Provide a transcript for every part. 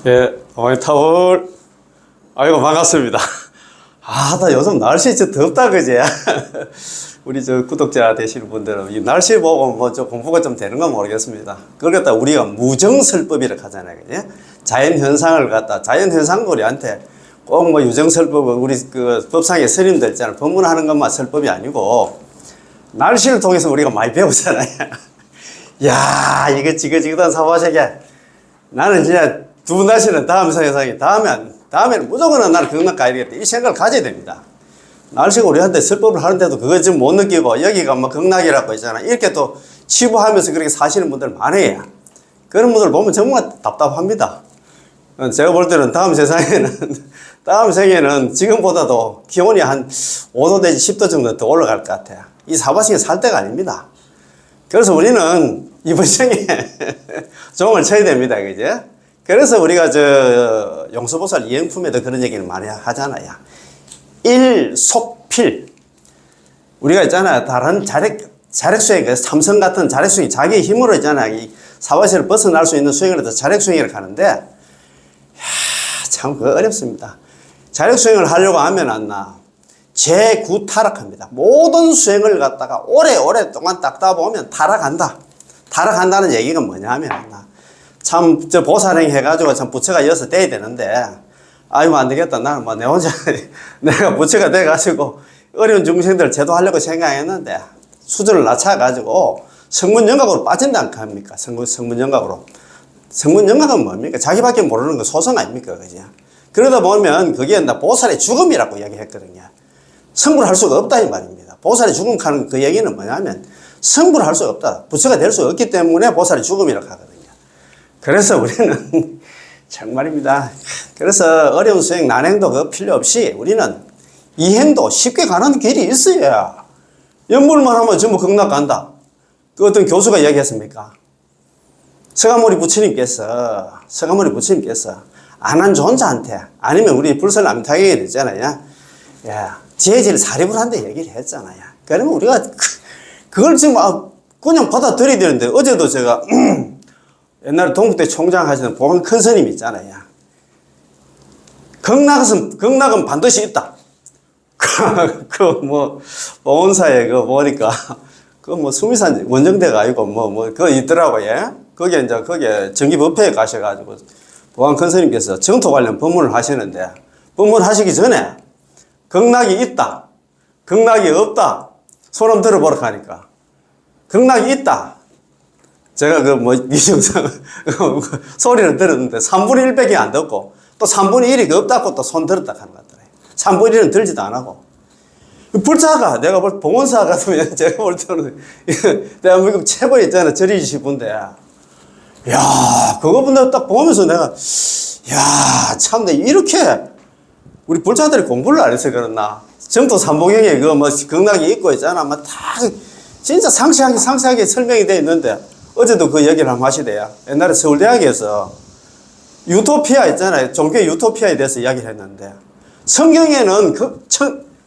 예, 어머니타월. 아이고, 반갑습니다. 나 요즘 날씨 진짜 덥다, 그지? 우리 구독자 되시는 분들은 이 날씨 보고 공부가 좀 되는 건 모르겠습니다. 그걸 갖다 우리가 무정설법이라고 하잖아요, 그지? 자연현상을 갖다, 자연현상도 우리한테 꼭 유정설법을 우리 법상의 스님들 있잖아요. 법문하는 것만 설법이 아니고, 날씨를 통해서 우리가 많이 배우잖아요. 야, 이거 지긋지긋한 사바세계. 나는 진짜 두 날씨는 다음 세상에, 다음에는 무조건 나는 건강 가야 되겠다. 이 생각을 가져야 됩니다. 날씨가 우리한테 설법을 하는데도 그거 지금 못 느끼고, 여기가 극락이라고 있잖아. 이렇게 또 치부하면서 그렇게 사시는 분들 많아요. 그런 분들 보면 정말 답답합니다. 제가 볼 때는 다음 생에는 지금보다도 기온이 한 5도 내지 10도 정도 더 올라갈 것 같아요. 이 사바세계 살 때가 아닙니다. 그래서 우리는 이번 생에 종을 쳐야 됩니다. 그죠? 그래서 우리가 용서보살 이행품에도 그런 얘기를 많이 하잖아요. 일속필. 우리가 있잖아요. 다른 자력수행, 삼성 같은 자력수행, 자기 힘으로 있잖아요. 이 사바세를 벗어날 수 있는 수행을 해서 자력수행을 하는데, 참 어렵습니다. 자력수행을 하려고 하면 재구타락합니다. 모든 수행을 갖다가 오랫동안 닦다 보면 타락한다. 타락한다는 얘기가 뭐냐 하면 참 보살행 해가지고 참 부처가 이어서 돼야 되는데, 아이고 안 되겠다. 나는 내 혼자 내가 부처가 돼가지고 어려운 중생들 제도하려고 생각했는데 수준을 낮춰가지고 성문영각으로 빠진다 않습니까? 성문영각으로. 성문영각은 뭡니까? 자기밖에 모르는 거 소성 아닙니까? 그죠? 그러다 보면 그게 보살의 죽음이라고 이야기했거든요. 성불할 수가 없다 이 말입니다. 보살의 죽음 하는 그 얘기는 뭐냐면 성불할 수가 없다. 부처가 될 수 없기 때문에 보살의 죽음이라고 하거든요. 그래서 우리는 정말입니다. 그래서 어려운 수행 난행도 필요 없이 우리는 이행도 쉽게 가는 길이 있어야 연불만 하면 전부 극락 간다. 그 어떤 교수가 이야기했습니까? 서가모니 부처님께서 안 한 존자한테 아니면 우리 불설남타경에 있잖아요. 야, 재질 사립을 한다 얘기를 했잖아요. 그러면 우리가 그걸 지금 그냥 받아들여야 되는데, 어제도 제가 옛날에 동국대 총장 하시는 보건 큰 스님 있잖아요. 극락은 반드시 있다. 보건사에 보니까 수미산 원정대가 아니고 그거 있더라고요. 거기에 정기법회에 가셔가지고 보건 큰 스님께서 정토 관련 법문을 하시는데, 법문하시기 전에 극락이 있다, 극락이 없다, 소름 들어보라고 하니까, 극락이 있다. 제가 이정상 소리를 들었는데 3분의 1밖에 안 듣고, 또 3분의 1이 없다고 또 손 들었다 하는 것 같더라고요. 3분의 1은 들지도 안 하고. 불자가, 내가 봉원사 같으면 제가 볼 때는 대한민국 최고의 있잖아, 절이시 분데, 야, 그거분들 딱 보면서 내가, 야, 참, 이렇게 우리 불자들이 공부를 안 해서 그렇나. 정토 삼보경에 극락이 있고 있잖아. 진짜 상세하게 설명이 되어 있는데, 어제도 그 얘기를 한번 하시대요. 옛날에 서울대학에서 유토피아 있잖아요. 종교 유토피아에 대해서 이야기를 했는데, 성경에는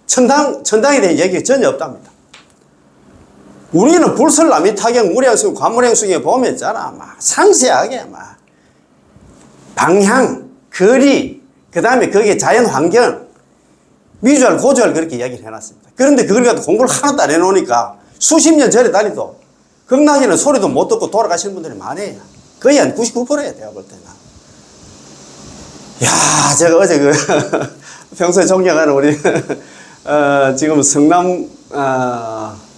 천당에 대한 얘기가 전혀 없답니다. 우리는 불설남이타경, 무량수경, 관무량수경에 보면 있잖아. 상세하게 방향, 거리, 그 다음에 거기에 자연 환경, 미주알, 고주알 그렇게 이야기를 해놨습니다. 그런데 그걸 갖고 공부를 하나도 안 해놓으니까 수십 년 전에 다니도 극락에는 소리도 못 듣고 돌아가시는 분들이 많아요. 거의 한 99%예요, 내가 볼 때는. 야, 제가 어제 평소에 존경하는 우리, 지금 성남,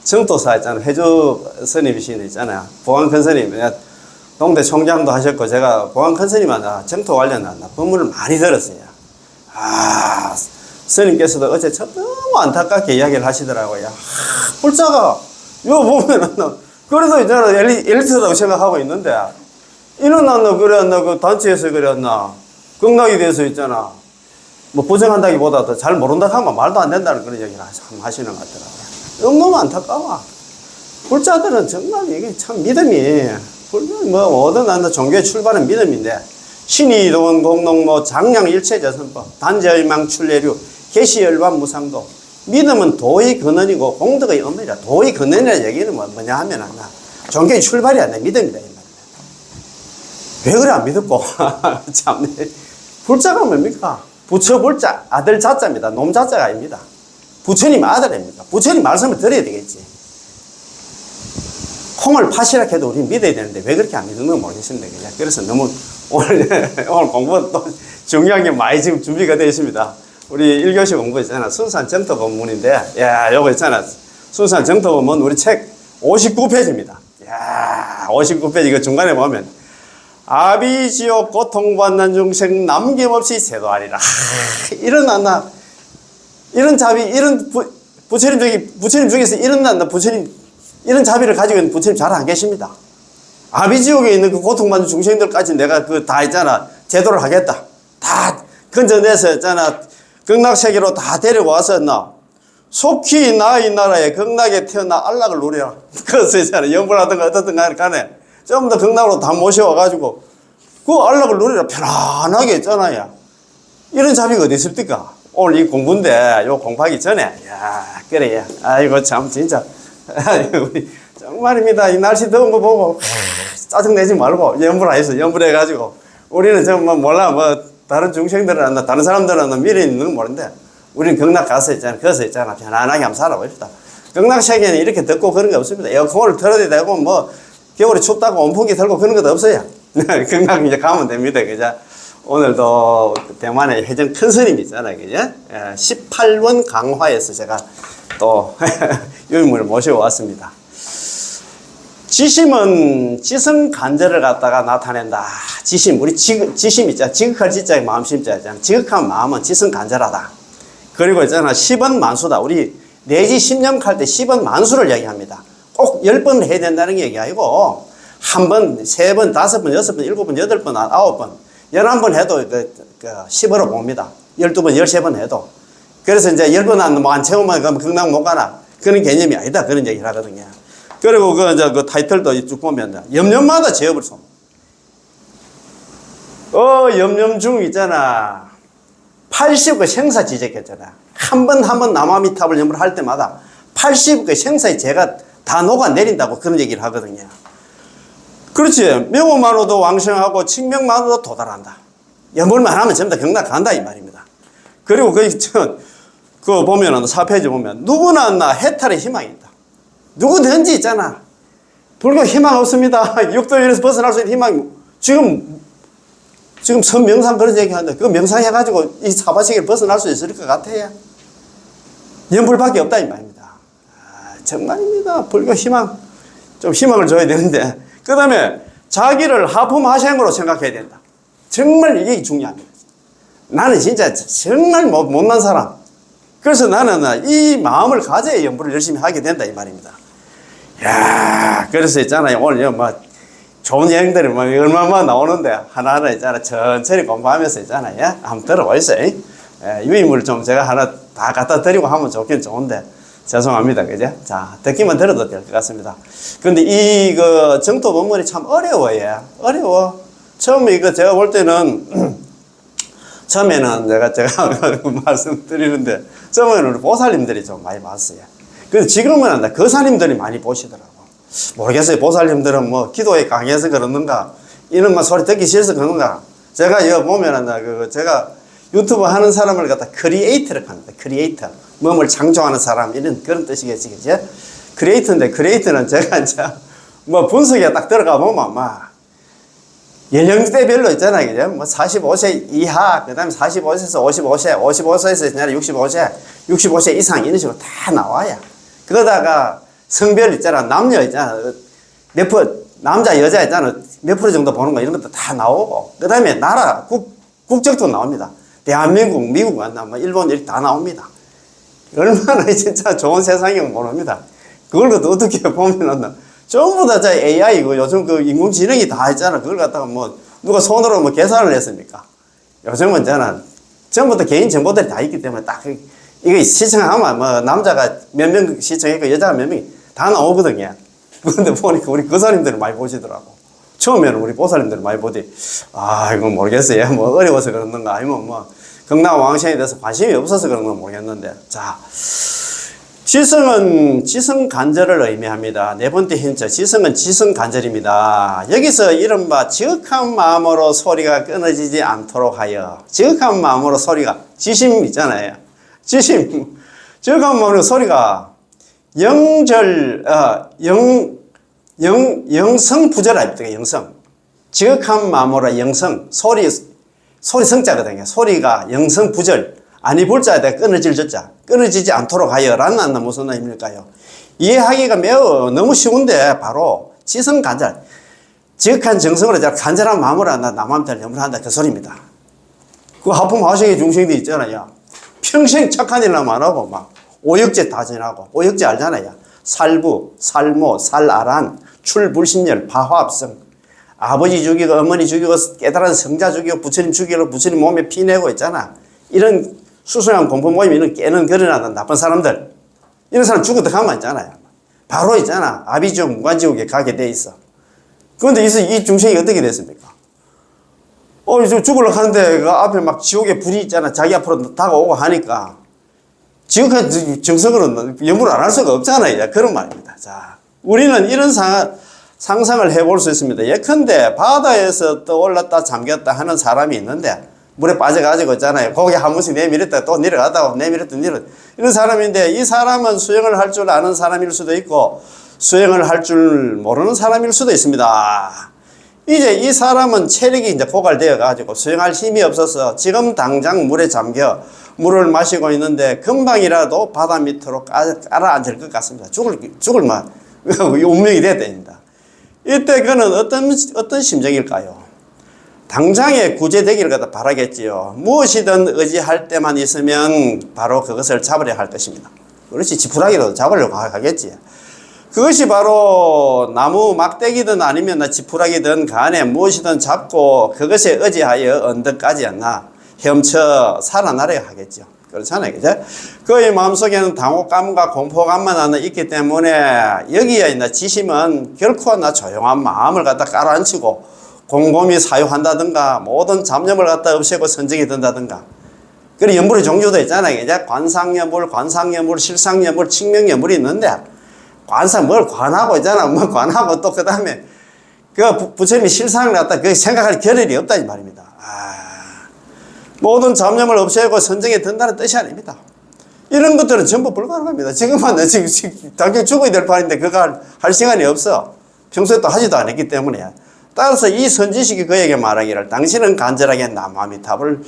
정토사 있잖아요. 해주 스님이신 있잖아요. 보안 큰 스님. 동대 총장도 하셨고, 제가 보안 큰 스님한테 정토 관련한 법문을 많이 들었어요. 스님께서도 어제 참 너무 안타깝게 이야기를 하시더라고요. 불자가, 이거 보면은, 그래도 있잖아, 엘리트라고 생각하고 있는데, 이는 그 단체에서 극락이 돼서 있잖아. 부정한다기보다 더 잘 모른다 하면 말도 안 된다는 그런 얘기를 하시는 것 같더라고요. 너무 안타까워. 불자들은 정말 이게 참 믿음이, 어떤 종교의 출발은 믿음인데, 신이 돈 공동 장량 일체자선법 단절망 출례류 계시열반 무상도, 믿음은 도의 근원이고 공덕의 엄밀이라. 도의 근원이라는 얘기는 뭐냐 하면 종교의 출발이 아니라 믿음이다 이 말입니다. 왜 그래 안 믿었고. 참, 불자가 뭡니까? 부처 불자, 아들 자자입니다. 놈 자자가 아닙니다. 부처님 아들입니다. 부처님 말씀을 들어야 되겠지. 콩을 파시라 해도 우리 믿어야 되는데 왜 그렇게 안 믿는 건 모르겠습니다. 그냥. 그래서 너무 오늘 공부 또 중요한 게 많이 지금 준비가 되어 있습니다. 우리 1교시 공부 있잖아. 순산 정토 본문인데, 야, 요거 있잖아. 순산 정토 본문 우리 책 59페이지입니다. 야, 59페이지 그 중간에 보면 아비지옥 고통받는 중생 남김없이 세도하리라. 이런 자비, 이런 부처님 중에서 이런 부처님, 이런 자비를 가지고 있는 부처님 잘 안 계십니다. 아비지옥에 있는 그 고통받는 중생들까지 내가 그 다 있잖아. 제도를 하겠다. 다 건져내서 있잖아. 극락세계로 다 데리고 와서 속히 나 이 나라에 극락에 태어나 안락을 누려라. 그래서 있잖아. 연불하든가 어떻든 간에 좀 더 극락으로 다 모셔와가지고 그 안락을 누리라. 편안하게 있잖아요. 이런 자비가 어디 있습니까? 오늘 이 공부인데 요 공부하기 전에 야 그래 아이고 참 진짜 우리 정말입니다. 이 날씨 더운 거 보고 짜증내지 말고 연불해가지고 우리는 정말 몰라 뭐 다른 중생들은 다른 사람들은 미래 있는 건 모르는데 우리는 극락 가서 있잖아. 거기서 있잖아. 편안하게 한번 살아봅시다. 극락 세계는 이렇게 덥고 그런 게 없습니다. 에어컨을 틀어야 되고 뭐 겨울에 춥다고 온풍기 틀고 그런 것도 없어요. 극락 이제 가면 됩니다. 그죠? 오늘도 대만에 회전 큰 스님 있잖아요. 그죠? 18원 강화에서 제가 또 유인물을 모셔왔습니다. 지심은 지성 간절을 갖다가 나타낸다. 지심, 우리 지심 있잖아. 지극할 지자에 마음심자 있잖아. 지극한 마음은 지성 간절하다. 그리고 있잖아. 10원 만수다. 우리 내지 10년 할 때 10원 만수를 얘기합니다. 꼭 10번을 해야 된다는 게 얘기 아니고, 한 번, 3번, 5번, 6번, 7번, 8번, 9번, 11번 해도 10으로 봅니다. 12번, 13번 해도. 그래서 이제 10번 안 채우면 그럼 극락 못 가나. 그런 개념이 아니다. 그런 얘기를 하거든요. 그리고 그 타이틀도 쭉 보면, 염념마다 제업을 쏘. 염념중 있잖아. 80그 생사 지적했잖아. 한 번 남아미탑을 염을 할 때마다 80그 생사의 죄가 다 녹아내린다고 그런 얘기를 하거든요. 그렇지. 명호만으로도 왕성하고 칭명만으로도 도달한다. 염불만 하면 전부 다 극락 간다 이 말입니다. 그리고 그거 보면은 4페이지 보면 누구나 해탈의 희망이 있다. 누구든지 있잖아. 불교 희망 없습니다. 육도연에서 벗어날 수 있는 희망이 지금 선명상 그런 얘기 하는데 그거 명상해가지고 이 사바세계를 벗어날 수 있을 것 같아요. 염불밖에 없다 이 말입니다. 정말입니다. 불교 희망 좀 희망을 줘야 되는데 그 다음에 자기를 하품하생으로 생각해야 된다. 정말 이게 중요합니다. 나는 진짜 정말 못난 사람. 그래서 나는 이 마음을 가져야 염불을 열심히 하게 된다 이 말입니다. 야, 그래서 있잖아요. 오늘 뭐 좋은 여행들이 뭐 얼마나 나오는데 하나하나 있잖아. 천천히 공부하면서 있잖아요. 한번 들어보세요. 유인물 좀 제가 하나 다 갖다 드리고 하면 좋긴 좋은데 죄송합니다. 그죠? 자, 듣기만 들어도 될 것 같습니다. 근데 이 정토 본문이 참 어려워요. 어려워. 처음에 제가 볼 때는 처음에는 제가 말씀드리는데 처음에는 우리 보살님들이 좀 많이 봤어요. 근데 지금은 거사님들이 많이 보시더라고. 모르겠어요. 보살님들은 뭐 기도에 강해서 그러는가 이런 거 소리 듣기 싫어서 그러는가. 제가 여기 보면은 제가 유튜브 하는 사람을 갖다 크리에이터라고 합니다. 크리에이터. 몸을 창조하는 사람 이런 그런 뜻이겠지. 그죠? 크리에이터는 제가 이제 뭐 분석에 딱 들어가 보면 막 연령대별로 있잖아요. 그죠? 뭐 45세 이하, 그 다음에 45세에서 55세, 55세에서 65세, 65세 이상 이런 식으로 다 나와요. 그러다가 성별 있잖아. 남녀 있잖아. 남자, 여자 있잖아. 몇 프로 정도 보는 거 이런 것도 다 나오고. 그 다음에 나라, 국적도 나옵니다. 대한민국, 미국, 뭐 일본 이렇게 다 나옵니다. 얼마나 진짜 좋은 세상인 모릅니다. 그걸 어떻게 보면은 전부 다 AI고 요즘 인공지능이 다 있잖아. 그걸 갖다가 뭐 누가 손으로 뭐 계산을 했습니까? 요즘은 전부 다 개인 정보들이 다 있기 때문에 딱 이거 시청하면 뭐 남자가 몇 명 시청했고 여자가 몇 명이 다 나오거든요. 그런데 보니까 우리 거사님들이 많이 보시더라고. 처음에는 우리 보살님들이 많이 보지. 이건 모르겠어요. 뭐 어려워서 그러는가 아니면 뭐 극락 왕생에 대해서 관심이 없어서 그런 건 모르겠는데. 자, 지성은 지성간절을 의미합니다. 네 번째 힌트, 지성은 지성간절입니다. 여기서 이른바 지극한 마음으로 소리가 끊어지지 않도록 하여, 지극한 마음으로 소리가, 지심 있잖아요. 지심, 지극한 마음으로 소리가 영성부절합니다. 영성. 지극한 마음으로 영성, 소리 성자거든요. 소리가 영성부절. 아니 불자에다 끊어질 젖자, 끊어지지 않도록 하여라는 안나 무슨 의미일까요? 이해하기가 매우 너무 쉬운데 바로 지성간절, 지극한 정성으로 간절한 마음으로 한다, 남한테 염려한다 그 소리입니다. 그 하품 화식의 중생도 있잖아요. 평생 착한 일만 안 하고 막 오역제 다 지나고, 오역제 알잖아요. 살부, 살모, 살아란, 출불신열, 파화합성, 아버지 죽이고 어머니 죽이고 깨달은 성자 죽이고 부처님 죽이고 부처님 몸에 피 내고 있잖아. 이런 수수한 공포 모임, 이런 깨는 거려나던 나쁜 사람들, 이런 사람 죽어도 가만 있잖아요. 바로 있잖아. 아비지옥, 무간지옥에 가게 돼 있어. 그런데 이 중생이 어떻게 됐습니까? 이제 죽으려고 하는데 그 앞에 막 지옥에 불이 있잖아. 자기 앞으로 다가오고 하니까 지옥한 정성으로는 연구를 안 할 수가 없잖아요. 그런 말입니다. 자, 우리는 이런 상상을 해볼 수 있습니다. 예컨대 바다에서 떠올랐다 잠겼다 하는 사람이 있는데 물에 빠져가지고 있잖아요. 고개 한 번씩 내밀었다 또 내려가다가 내밀었다 이런 사람인데, 이 사람은 수영을 할 줄 아는 사람일 수도 있고 수영을 할 줄 모르는 사람일 수도 있습니다. 이제 이 사람은 체력이 이제 고갈되어 가지고 수영할 힘이 없어서 지금 당장 물에 잠겨 물을 마시고 있는데 금방이라도 바다 밑으로 깔아앉을 것 같습니다. 죽을 만 운명이 됐답니다. 이때 그는 어떤 심정일까요? 당장에 구제되기를 갖다 바라겠지요. 무엇이든 의지할 때만 있으면 바로 그것을 잡으려 할 것입니다. 그렇지, 지푸라기라도 잡으려고 하겠지. 그것이 바로 나무 막대기든 아니면 지푸라기든 간에 무엇이든 잡고 그것에 의지하여 언덕까지 헤엄쳐 살아나려 하겠죠. 그렇잖아요. 그죠? 그의 마음속에는 당혹감과 공포감만 있기 때문에 여기에 있는 지심은 결코 조용한 마음을 갖다 깔아앉히고 곰곰이 사유한다든가 모든 잡념을 갖다 없애고 선정이 든다든가. 그리고 연불의 종류도 있잖아요. 이제 관상연불, 실상연불, 칙명연불이 있는데, 뭘 관하고 있잖아. 뭐 관하고 또 그 다음에 그 부처님이 실상을 갖다 그 생각할 겨를이 없다 이 말입니다. 모든 잡념을 없애고 선정이 든다는 뜻이 아닙니다. 이런 것들은 전부 불가능합니다. 지금은 지금 당연히 죽어야 될 판인데 그거 할 시간이 없어. 평소에 또 하지도 않았기 때문에. 따라서 이 선지식이 그에게 말하기를, 당신은 간절하게 남아미탑을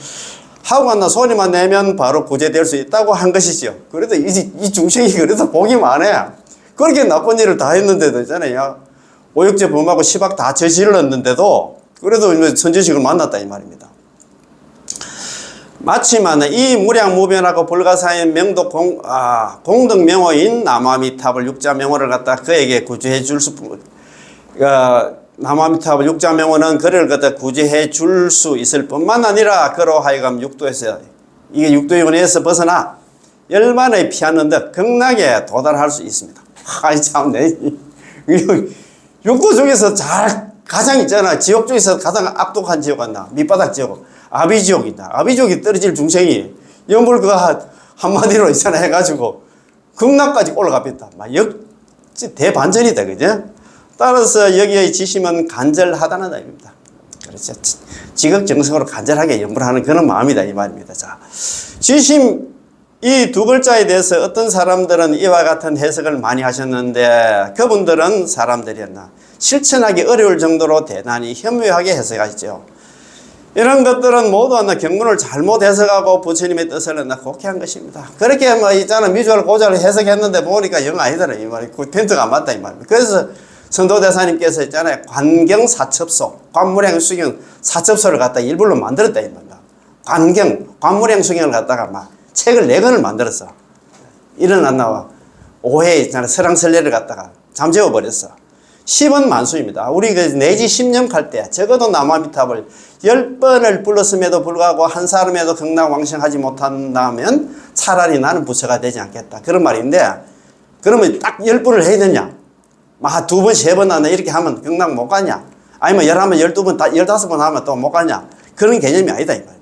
하고 간다 소리만 내면 바로 구제될 수 있다고 한 것이죠. 그래도 이 중생이 그래도 복이 많아요. 그렇게 나쁜 일을 다 했는데도 있잖아요. 오역제 범하고 시박 다 저질렀는데도 그래도 선지식을 만났다 이 말입니다. 마치만 이 무량무변하고 불가사의 명도 공덕명호인 남아미탑을 육자명호를 갖다 그에게 구제해 줄 수, 남아미탑을 육자명호는 그를 갖다 구제해 줄 수 있을 뿐만 아니라 그로 하여금 육도에서, 이게 육도윤회에서 벗어나 열반에 피하는 듯 극락에 도달할 수 있습니다. 참네. 육도 중에서 가장 있잖아. 지옥 중에서 가장 악독한 지옥 한다. 밑바닥 지옥. 아비지옥이다. 아비지옥이 떨어질 중생이 연불 한마디로 있잖아 해가지고 극락까지 올라가겠다. 대반전이다. 그죠? 따라서 여기의 지심은 간절하다는 의미입니다. 그렇죠. 지극정성으로 간절하게 연불하는 그런 마음이다 이 말입니다. 자, 지심 이 두 글자에 대해서 어떤 사람들은 이와 같은 해석을 많이 하셨는데 그분들은 사람들이었나 실천하기 어려울 정도로 대단히 현묘하게 해석하시죠. 이런 것들은 모두 경문을 잘못 해석하고 부처님의 뜻을 곡해한 것입니다. 그렇게 있잖아 미주알 고자를 해석했는데 보니까 영 아니더라 이 말이. 그 펜트가 안 맞다 이 말입니다. 그래서 선도대사님께서 있잖아요. 관경사첩소, 관무량수경 사첩소를 갖다 일부러 만들었다 이 말입니다. 관무량수경을 갖다가 책을 4권을 만들었어. 일어났나와 오해 있잖아. 설왕설래를 갖다가 잠재워 버렸어. 10원 만수입니다. 우리 내지 10년 갈 때 적어도 남아미탑을 10번을 불렀음에도 불구하고 한 사람에도 극락왕생하지 못한다면 차라리 나는 부처가 되지 않겠다. 그런 말인데, 그러면 딱 10번을 해야 되냐? 2번, 3번 하나 이렇게 하면 극락 못 가냐? 아니면 11번, 12번, 15번 하면 또 못 가냐? 그런 개념이 아니다 이 말입니다.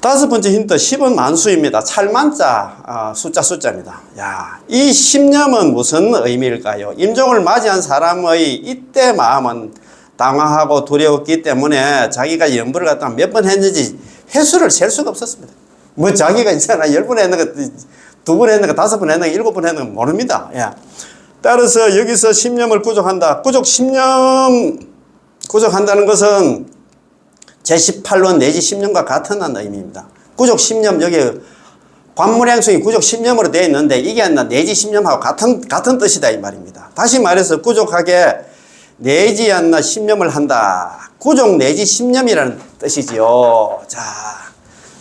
다섯 번째 힌트 10은 만수입니다. 찰만자 숫자입니다. 야, 이 10념은 무슨 의미일까요? 임종을 맞이한 사람의 이때 마음은 당황하고 두려웠기 때문에 자기가 연부를 갖다가 몇 번 했는지 횟수를 셀 수가 없었습니다. 뭐 자기가 있잖아 10번 했는 거, 2번 했는 거, 5번 했는 거, 7번 했는 거 모릅니다. 야. 따라서 여기서 10념을 구족한다. 구족 10념 구족한다는 것은 제18론 내지 10념과 같은 의미입니다. 구족 10념 여기 관물행성이 구족 10념으로 되어 있는데 이게 내지 10념하고 같은 뜻이다 이 말입니다. 다시 말해서 구족하게 내지 않나 10념을 한다. 구족 내지 10념이라는 뜻이지요. 자,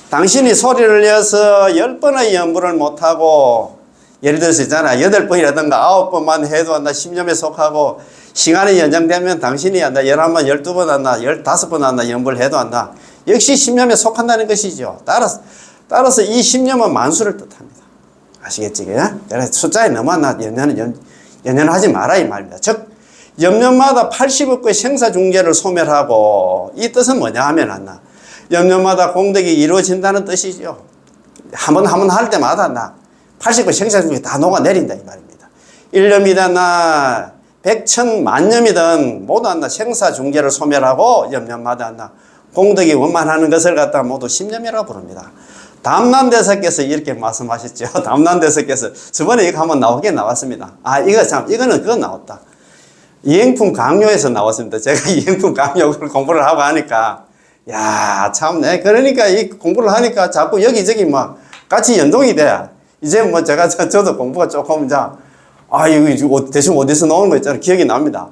당신이 소리를 내서 10번의 연부를 못하고 예를 들어서 있잖아 8번이라든가 9번만 해도 한다 10념에 속하고 시간이 연장되면 당신이 한다 11번, 12번 한다 15번 한다 연부를 해도 한다 역시 10념에 속한다는 것이죠. 따라서 이 10념은 만수를 뜻합니다. 아시겠지? 그래서 숫자에 너무 연연하지 마라 이 말입니다. 즉 염년마다 80억의 생사중재를 소멸하고 이 뜻은 뭐냐 하면 염년마다 공덕이 이루어진다는 뜻이죠. 한 번 할 때마다 80억 생사중재 다 녹아내린다 이 말입니다. 1년이든 백천 만년이든 모두 생사중재를 소멸하고 염년마다 공덕이 원만하는 것을 갖다 모두 10념이라고 부릅니다. 담남대사께서 이렇게 말씀하셨죠. 담남대사께서 저번에 이거 한번 나왔습니다. 이거는 그거 나왔다. 이행품 강요에서 나왔습니다. 제가 이행품 강요를 공부를 하고 하니까, 야, 참네. 그러니까 이 공부를 하니까 자꾸 여기저기 막 같이 연동이 돼. 이제 뭐 저도 공부가 조금 이거 대충 어디서 나오는 거 있잖아요. 기억이 납니다.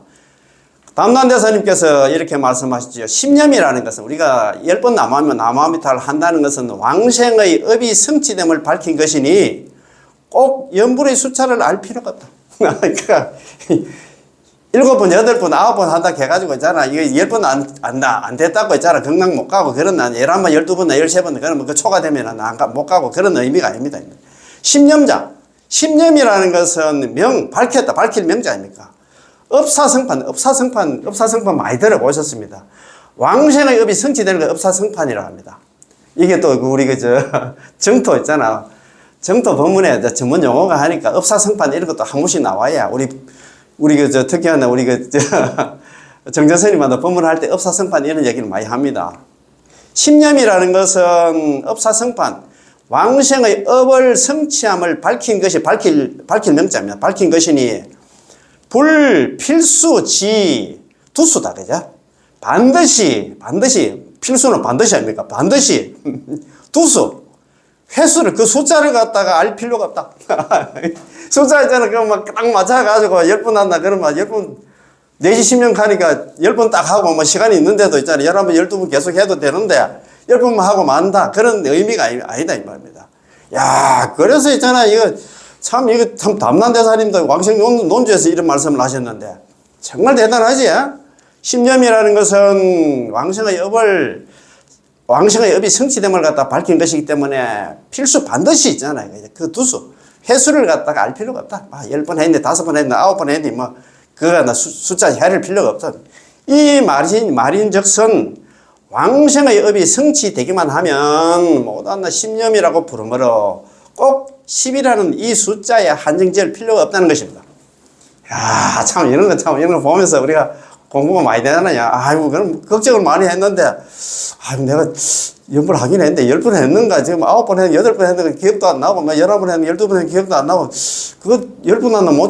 담남대사님께서 이렇게 말씀하시죠. 10념이라는 것은 우리가 10번 남하면 나무아미타를 한다는 것은 왕생의 업이 성취됨을 밝힌 것이니 꼭 연불의 숫자를 알 필요가 없다. 그러니까 7번, 8번, 9번 한다 해가지고 있잖아. 이거 10번 안 됐다고 있잖아. 경락 못 가고 그런 11번, 12번, 13번 그러면 그 초가 되면 못 가고 그런 의미가 아닙니다. 10념자. 10념이라는 것은 밝힐 명자 아닙니까? 업사성판 많이 들어보셨습니다. 왕생의 업이 성취되는 걸 업사성판이라고 합니다. 이게 또 우리 정토 있잖아. 정토 법문에 전문 용어가 하니까 업사성판 이런 것도 한 번씩 나와야 우리 특히나 정전스님마다 법문할 때 업사성판 이런 얘기를 많이 합니다. 10념이라는 것은 업사성판, 왕생의 업을 성취함을 밝힌 것이 밝힐 명자입니다. 밝힌 것이니 불필수 지 두수다 그죠? 반드시 필수는 반드시 아닙니까? 반드시 두수 횟수를 그 숫자를 갖다가 알 필요가 없다. 숫자 있잖아. 그거 막 딱 맞춰가지고 10번 한다. 그러면 10번, 내지 10년 가니까 10번 딱 하고 뭐 시간이 있는데도 있잖아. 11번, 12번 계속 해도 되는데 10번만 하고 만다. 그런 의미가 아니다. 이 말입니다. 야, 그래서 있잖아. 이거 참 담남대사님도 왕생 논주에서 이런 말씀을 하셨는데 정말 대단하지? 10념이라는 것은 왕생의 업이 성취됨을 갖다 밝힌 것이기 때문에 필수 반드시 있잖아요. 그 두수. 횟수를 갖다가 알 필요가 없다. 10번 했는데, 5번 했는데, 9번 했는데, 그거 숫자 헤아릴 필요가 없다. 이 말인즉슨 왕생의 업이 성취되기만 하면 모두 10념이라고 부르므로 꼭 10이라는 이 숫자에 한정지을 필요가 없다는 것입니다. 야, 이런 거 보면서 우리가 공부가 많이 되잖아요. 아이고, 그럼 걱정을 많이 했는데, 내가 연불 하긴 했는데, 10번 했는가, 지금 9번 했는데, 8번 했는데, 기억도 안 나고, 11번 했는데, 12번 했는데, 기억도 안 나고, 그거 10번 하나 못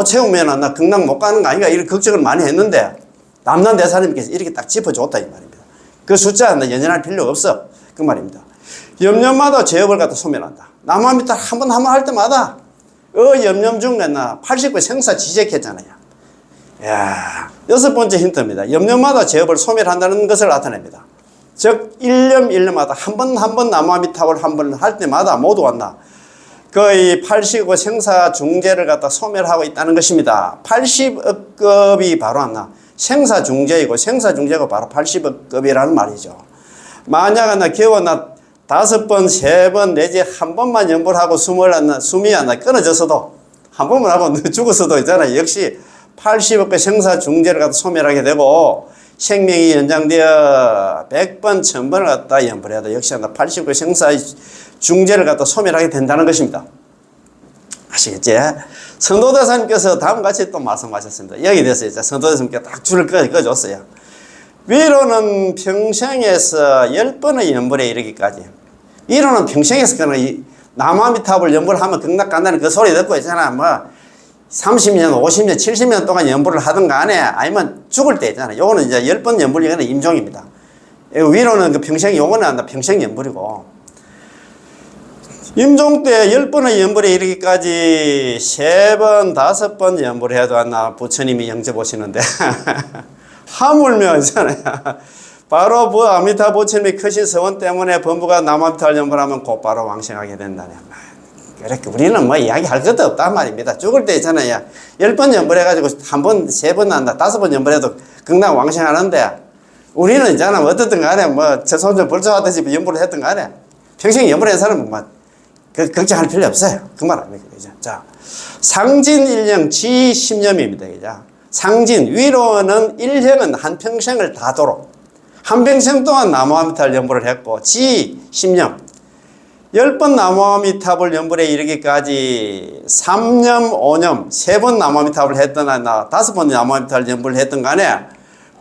채우면 나 극락 못 가는 거 아닌가, 이런 걱정을 많이 했는데, 남남대사님께서 이렇게 딱 짚어줬다, 이 말입니다. 그 숫자 연연할 필요가 없어. 그 말입니다. 염년마다 죄업을 갖다 소멸한다. 남아미타 한 번 할 때마다, 염년 중에 80배 생사 지적했잖아요. 야, 6번째 힌트입니다. 염년마다 죄업을 소멸한다는 것을 나타냅니다. 즉 1년마다 한 번 나무아미타불 한 번 할 때마다 모두 왔나 거의 80억 생사 중재를 갖다 소멸하고 있다는 것입니다. 80억급이 바로 왔나 생사 중재이고 생사 중재가 바로 80억급이라는 말이죠. 만약 겨우 5번, 3번 내지 한 번만 연불하고 숨이 끊어졌어도 한 번만 하고 죽었어도 있잖아요. 역시 80억의 생사 중재를 갖다 소멸하게 되고 생명이 연장되어 100번, 1000번을 갖다 연불해도 역시 89 생사의 중재를 갖다 소멸하게 된다는 것입니다. 아시겠지? 성도대사님께서 다음과 같이 또 말씀하셨습니다. 여기 대해서 이제 성도대사님께서 딱 줄을 그어줬어요. 위로는 평생에서 10번의 연불에 이르기까지. 위로는 평생에서 그는 나무아미타불 연불하면 극락간다는 그 소리 듣고 있잖아. 뭐 30년, 50년, 70년 동안 연불을 하든 간에 아니면 죽을 때 있잖아. 요거는 이제 10번 연불, 이거는 임종입니다. 위로는 그 평생, 요거는 평생 연불이고. 임종 때 10번의 연불에 이르기까지 3번, 5번 연불을 해도 부처님이 영접 오시는데. 하물며 있잖아요. 바로 그 아미타 부처님의 크신 서원 때문에 범부가 남아미타를 연불하면 곧바로 왕생하게 된다네. 그렇게 우리는 뭐 이야기할 것도 없단 말입니다. 죽을 때 있잖아요. 10번 연불해가지고 1번, 3번 난다, 5번 연불해도 극락 왕생하는데 우리는 있잖아. 어떻든 간에 뭐 저손좀 벌초하듯이 연불을 했든 간에 평생 연불한 사람은 뭐 걱정할 필요 없어요. 그 말 아닙니까? 그죠? 자, 상진 일령 지 10년입니다. 그죠? 상진, 위로는 일형은 한평생을 다도록 한평생 동안 나무아미타불 연불을 했고 지 10년 10번 나무아미타불 연불에 이르기까지 3년, 5년 3번 나무아미타불 했던 나 5번 나무아미타불 연불을 했던 간에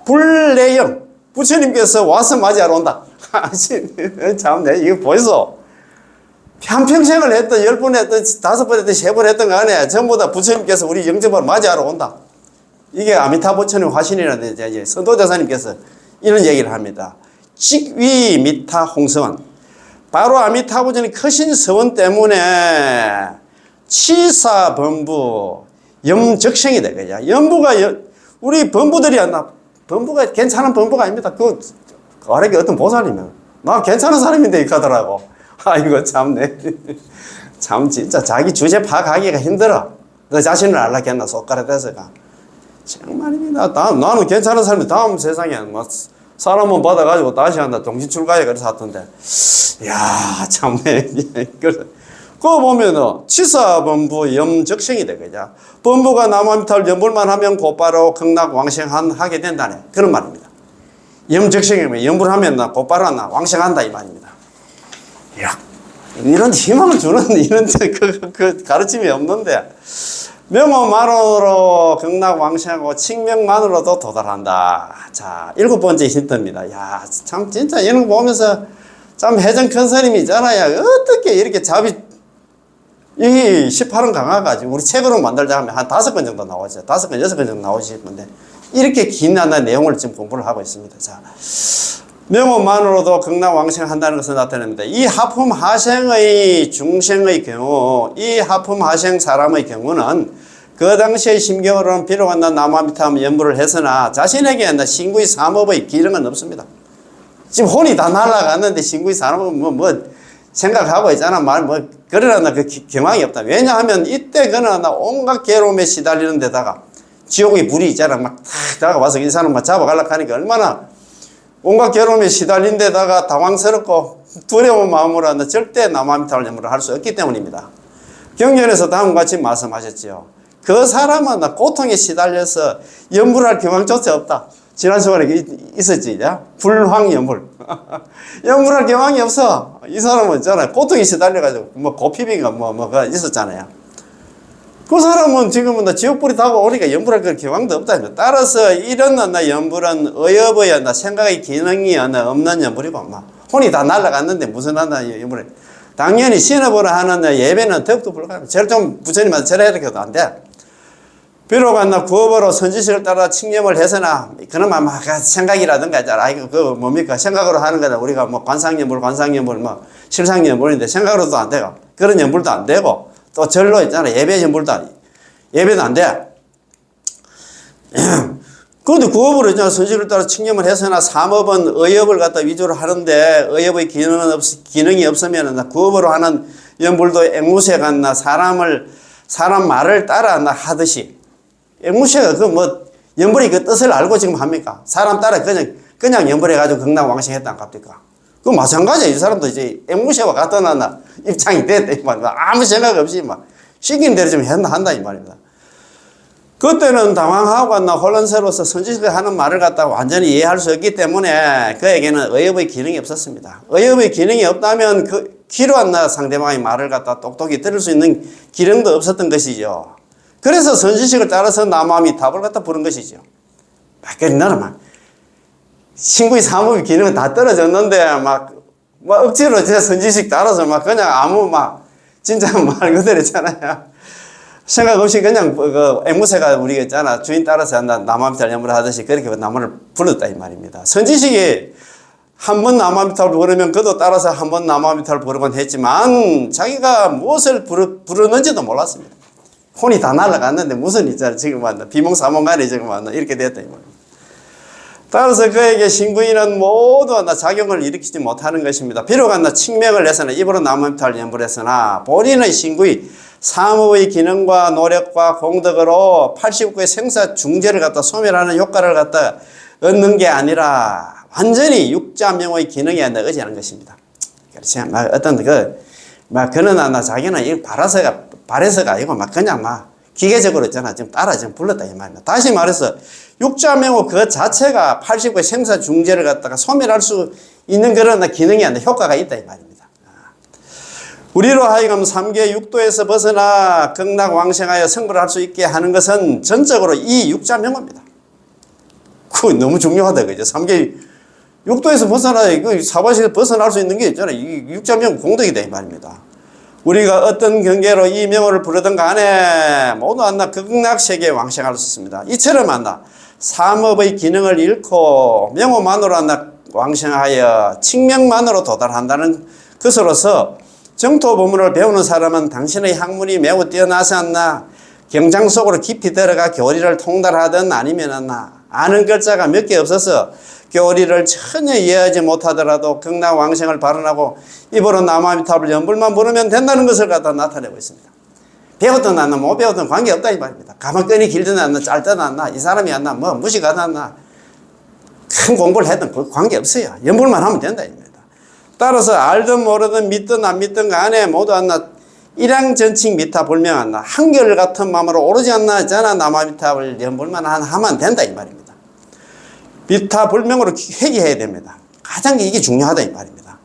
불내영 부처님께서 와서 맞이하러 온다. 참네 이거 보이소? 한평생을 했던 10번 했던 5번 했던 3번 했던 간에 전부 다 부처님께서 우리 영접을 맞이하러 온다. 이게 아미타 부처님 화신이라는데 이제 선도대사님께서 이런 얘기를 합니다. 직위 미타 홍서원. 바로 아미타 부처님 크신 서원 때문에 치사 범부 염적생이 되거든요. 염부가 우리 범부들이 범부가 괜찮은 범부가 아닙니다. 아래게 어떤 보살이면 나 괜찮은 사람인데 이렇게 하더라고. 아이고 참네. 참 진짜 자기 주제 파악하기가 힘들어. 너 자신을 알라겠나 속가라대서가. 정말입니다. 나는 괜찮은 사람이 다음 세상에 막 사람은 받아가지고 다시 한다 정신출가에 그래서 하던데. 이야 참네. 그거 보면은 치사범부 염적생이 되거든요. 범부가 나무아미타불 연불만 하면 곧바로 극락 왕생하게 된다네. 그런 말입니다. 염적생이면 연불하면 곧바로 왕생한다 이 말입니다. 이야 이런 희망을 주는 이런 그 가르침이 없는데. 명호만으로 극락 왕생하고 칙명만으로도 도달한다. 자, 7번째 힌트입니다. 야, 참 진짜 이런 거 보면서 참 해전 큰 스님이 있잖아요. 어떻게 이렇게 잡이 이 18은 강화가지고 우리 책으로 만들자 하면 한 5권 정도 나오죠. 5권, 6권 정도 나오실 건데 이렇게 긴 내용을 지금 공부를 하고 있습니다. 자, 명호만으로도 극락 왕생한다는 것을 나타냅니다. 이 하품 하생의 중생의 경우, 이 하품 하생 사람의 경우는 그 당시의 심경으로는 비록 나무아미타불 연불을 했으나 자신에게 신구의 삼업의 기능은 없습니다. 지금 혼이 다 날아갔는데 신구의 삼업은 뭐 생각하고 있잖아. 그러나 그 경황이 없다. 왜냐하면 이때 그는 온갖 괴로움에 시달리는 데다가 지옥의 불이 있잖아. 막 탁 다가와서 이 사람 막 잡아가려고 하니까 얼마나 온갖 괴로움에 시달린 데다가 당황스럽고 두려운 마음으로 절대 나무아미타불 연불을 할 수 없기 때문입니다. 경전에서 다음과 같이 말씀하셨지요. 그 사람은 고통에 시달려서 연불할 경황조차 없다. 지난 시간에 있었지, 불황연불. 연불할 경황이 없어. 이 사람은 있잖아요. 고통에 시달려가지고, 고피비가 뭐가 있었잖아요. 그 사람은 지금은 지옥불이 타고 오니까 연불할 그런 경황도 없다. 따라서 이런 연불은 의업의 생각의 기능이 없는 연불이고, 혼이 다 날아갔는데 무슨 연불을. 당연히 신업으로 하는 예배는 더욱더 불가능해. 제일 좀 부처님한테 절해야 해도 안 돼. 비록 구업으로 선지식을 따라 칙념을 해서나, 그나마 생각이라든가, 이거 뭡니까? 생각으로 하는 거다. 우리가 관상연불, 실상연불인데 생각으로도 안 되고, 그런 연불도 안 되고, 또 절로 있잖아. 예배도 안 돼. 그런데 구업으로 있잖아. 선지식을 따라 칙념을 해서나, 삼업은 의업을 갖다 위주로 하는데, 의업의 기능이 없으면 구업으로 하는 연불도 앵무새가 사람 말을 따라 하듯이, 앵무새가 연불이 그 뜻을 알고 지금 합니까? 사람 따라 그냥 연불해가지고 극락 왕생했단 갑니까? 그거 마찬가지야. 이 사람도 이제 앵무새와 같은 입장이 됐다. 아무 생각 없이 시킨 대로 좀 한다 이 말입니다. 그때는 당황하고 혼란스러워서 선지식이 하는 말을 갖다가 완전히 이해할 수 없기 때문에 그에게는 의협의 기능이 없었습니다. 의협의 기능이 없다면 그 귀로 상대방의 말을 갖다 똑똑히 들을 수 있는 기능도 없었던 것이죠. 그래서 선지식을 따라서 남아미 답을 갖다 부른 것이죠. 그래서 너는 막 신구의 사무의 기능은 다 떨어졌는데 막 억지로 진짜 선지식 따라서 막 그냥 아무 진짜 말 그대로 있잖아요. 생각 없이 그냥 앵무새가 우리가 있잖아. 주인 따라서 나무아미타불 연불을 하듯이 그렇게 나무를 불렀다 이 말입니다. 선지식이 한 번 나무아미타불 부르면 그도 따라서 한 번 나무아미타불 부르곤 했지만 자기가 무엇을 부르는지도 몰랐습니다. 혼이 다 날아갔는데 무슨 있잖아. 지금 비몽사몽간에 지금 이렇게 됐다 이 말입니다. 따라서 그에게 신구인은 모두 작용을 일으키지 못하는 것입니다. 비록 칙명을 해서는 입으로 나무아미타불 연불을 했으나 본인의 신구의 사무의 기능과 노력과 공덕으로 89의 생사 중재를 갖다 소멸하는 효과를 갖다 얻는 게 아니라 완전히 육자명의 기능에 의지하는 것입니다. 그렇지. 그는 자기는 바래서가 아니고 그냥 기계적으로 있잖아. 지금 따라 지금 불렀다 이 말입니다. 다시 말해서 육자명의 그 자체가 89의 생사 중재를 갖다가 소멸할 수 있는 그런 기능이 아니라 효과가 있다 이 말입니다. 우리로 하여금 3계 육도에서 벗어나 극락왕생하여 성불을 할 수 있게 하는 것은 전적으로 이 육자명입니다. 그거 너무 중요하다, 그죠? 3계 육도에서 벗어나, 사바시에서 벗어날 수 있는 게 있잖아요. 이 육자명 공덕이다, 이 말입니다. 우리가 어떤 경계로 이 명호를 부르든 간에 모두 극락세계에 왕생할 수 있습니다. 이처럼 삼업의 기능을 잃고 명호만으로 왕생하여 칙명만으로 도달한다는 것으로서 정토 법문을 배우는 사람은 당신의 학문이 매우 뛰어나지 않나 경장 속으로 깊이 들어가 교리를 통달하든 아니면 아는 글자가 몇 개 없어서 교리를 전혀 이해하지 못하더라도 극락왕생을 발언하고 입으로 나무아미타불 연불만 부르면 된다는 것을 갖다 나타내고 있습니다. 배웠든 안 나, 못 배웠든 관계없다 이 말입니다. 가만끈이 길든 안 나, 짧든 안 나, 이 사람이 안 나, 무식하든 안 나, 큰 공부를 했든 관계없어요. 연불만 하면 된다 이 말입니다. 따라서 알든 모르든 믿든 안 믿든 간에 모두 일양전칙 미타 불명한다. 한결 같은 마음으로 오르지 않나 있잖아. 나무아미타불 연불만 하면 된다 이 말입니다. 미타 불명으로 회귀해야 됩니다. 가장 이게 중요하다 이 말입니다.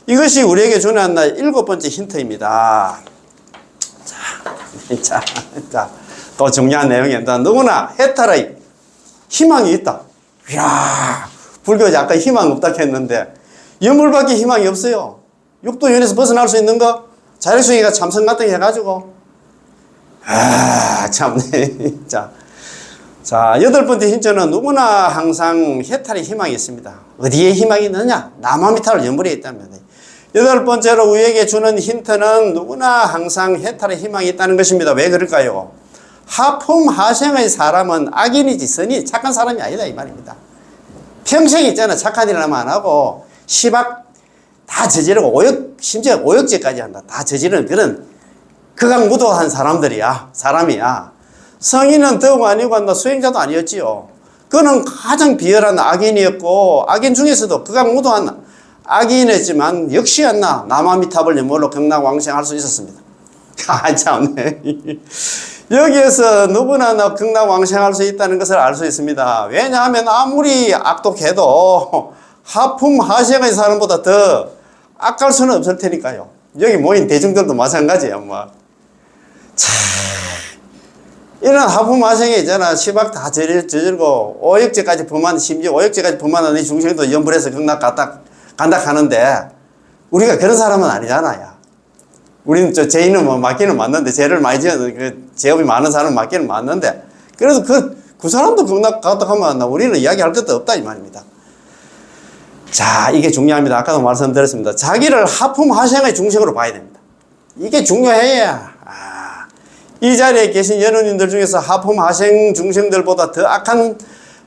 이것이 우리에게 주는 7번째 힌트입니다. 자, 또 중요한 내용입니다. 누구나 해탈의 희망이 있다. 이야, 불교지 아까 희망 없다 했는데 연불밖에 희망이 없어요. 육도연에서 벗어날 수 있는 거? 자력수행이가 참선 같은 거 해가지고. 참네. 자, 8번째 힌트는 누구나 항상 해탈의 희망이 있습니다. 어디에 희망이 있느냐? 나무아미타불 연불에 있다면. 8번째로 우리에게 주는 힌트는 누구나 항상 해탈의 희망이 있다는 것입니다. 왜 그럴까요? 하품하생의 사람은 악인이지 선이 착한 사람이 아니다 이 말입니다. 평생 있잖아. 착한 일 하면 안 하고 시박 다 저지르고 심지어 오역죄까지 한다. 다 저지르는 그런 극악무도한 사람이야. 성인은 더욱 아니고 수행자도 아니었지요. 그는 가장 비열한 악인이었고 악인 중에서도 극악무도한 악인이었지만 역시 나무아미타불 연불로 극락왕생할 수 있었습니다. 참네. 여기에서 누구나 극락왕생할 수 있다는 것을 알 수 있습니다. 왜냐하면 아무리 악독해도 하품하생의 사람보다 더 악할 수는 없을 테니까요. 여기 모인 대중들도 마찬가지예요. 이런 하품하생이 있잖아. 시박 다 저질고 오역죄까지 심지어 오역죄까지 범하는 이 중생도 연불해서 극락 간다 하는데 우리가 그런 사람은 아니잖아요. 우리는 죄인은 맞기는 맞는데 죄를 많이 지은 죄업이 많은 사람은 맞기는 맞는데 그래도 그 사람도 극락 갔다 하면 우리는 이야기할 것도 없다 이 말입니다. 자, 이게 중요합니다. 아까도 말씀드렸습니다. 자기를 하품하생의 중생으로 봐야 됩니다. 이게 중요해야. 이 자리에 계신 연우님들 중에서 하품하생 중생들보다 더 악한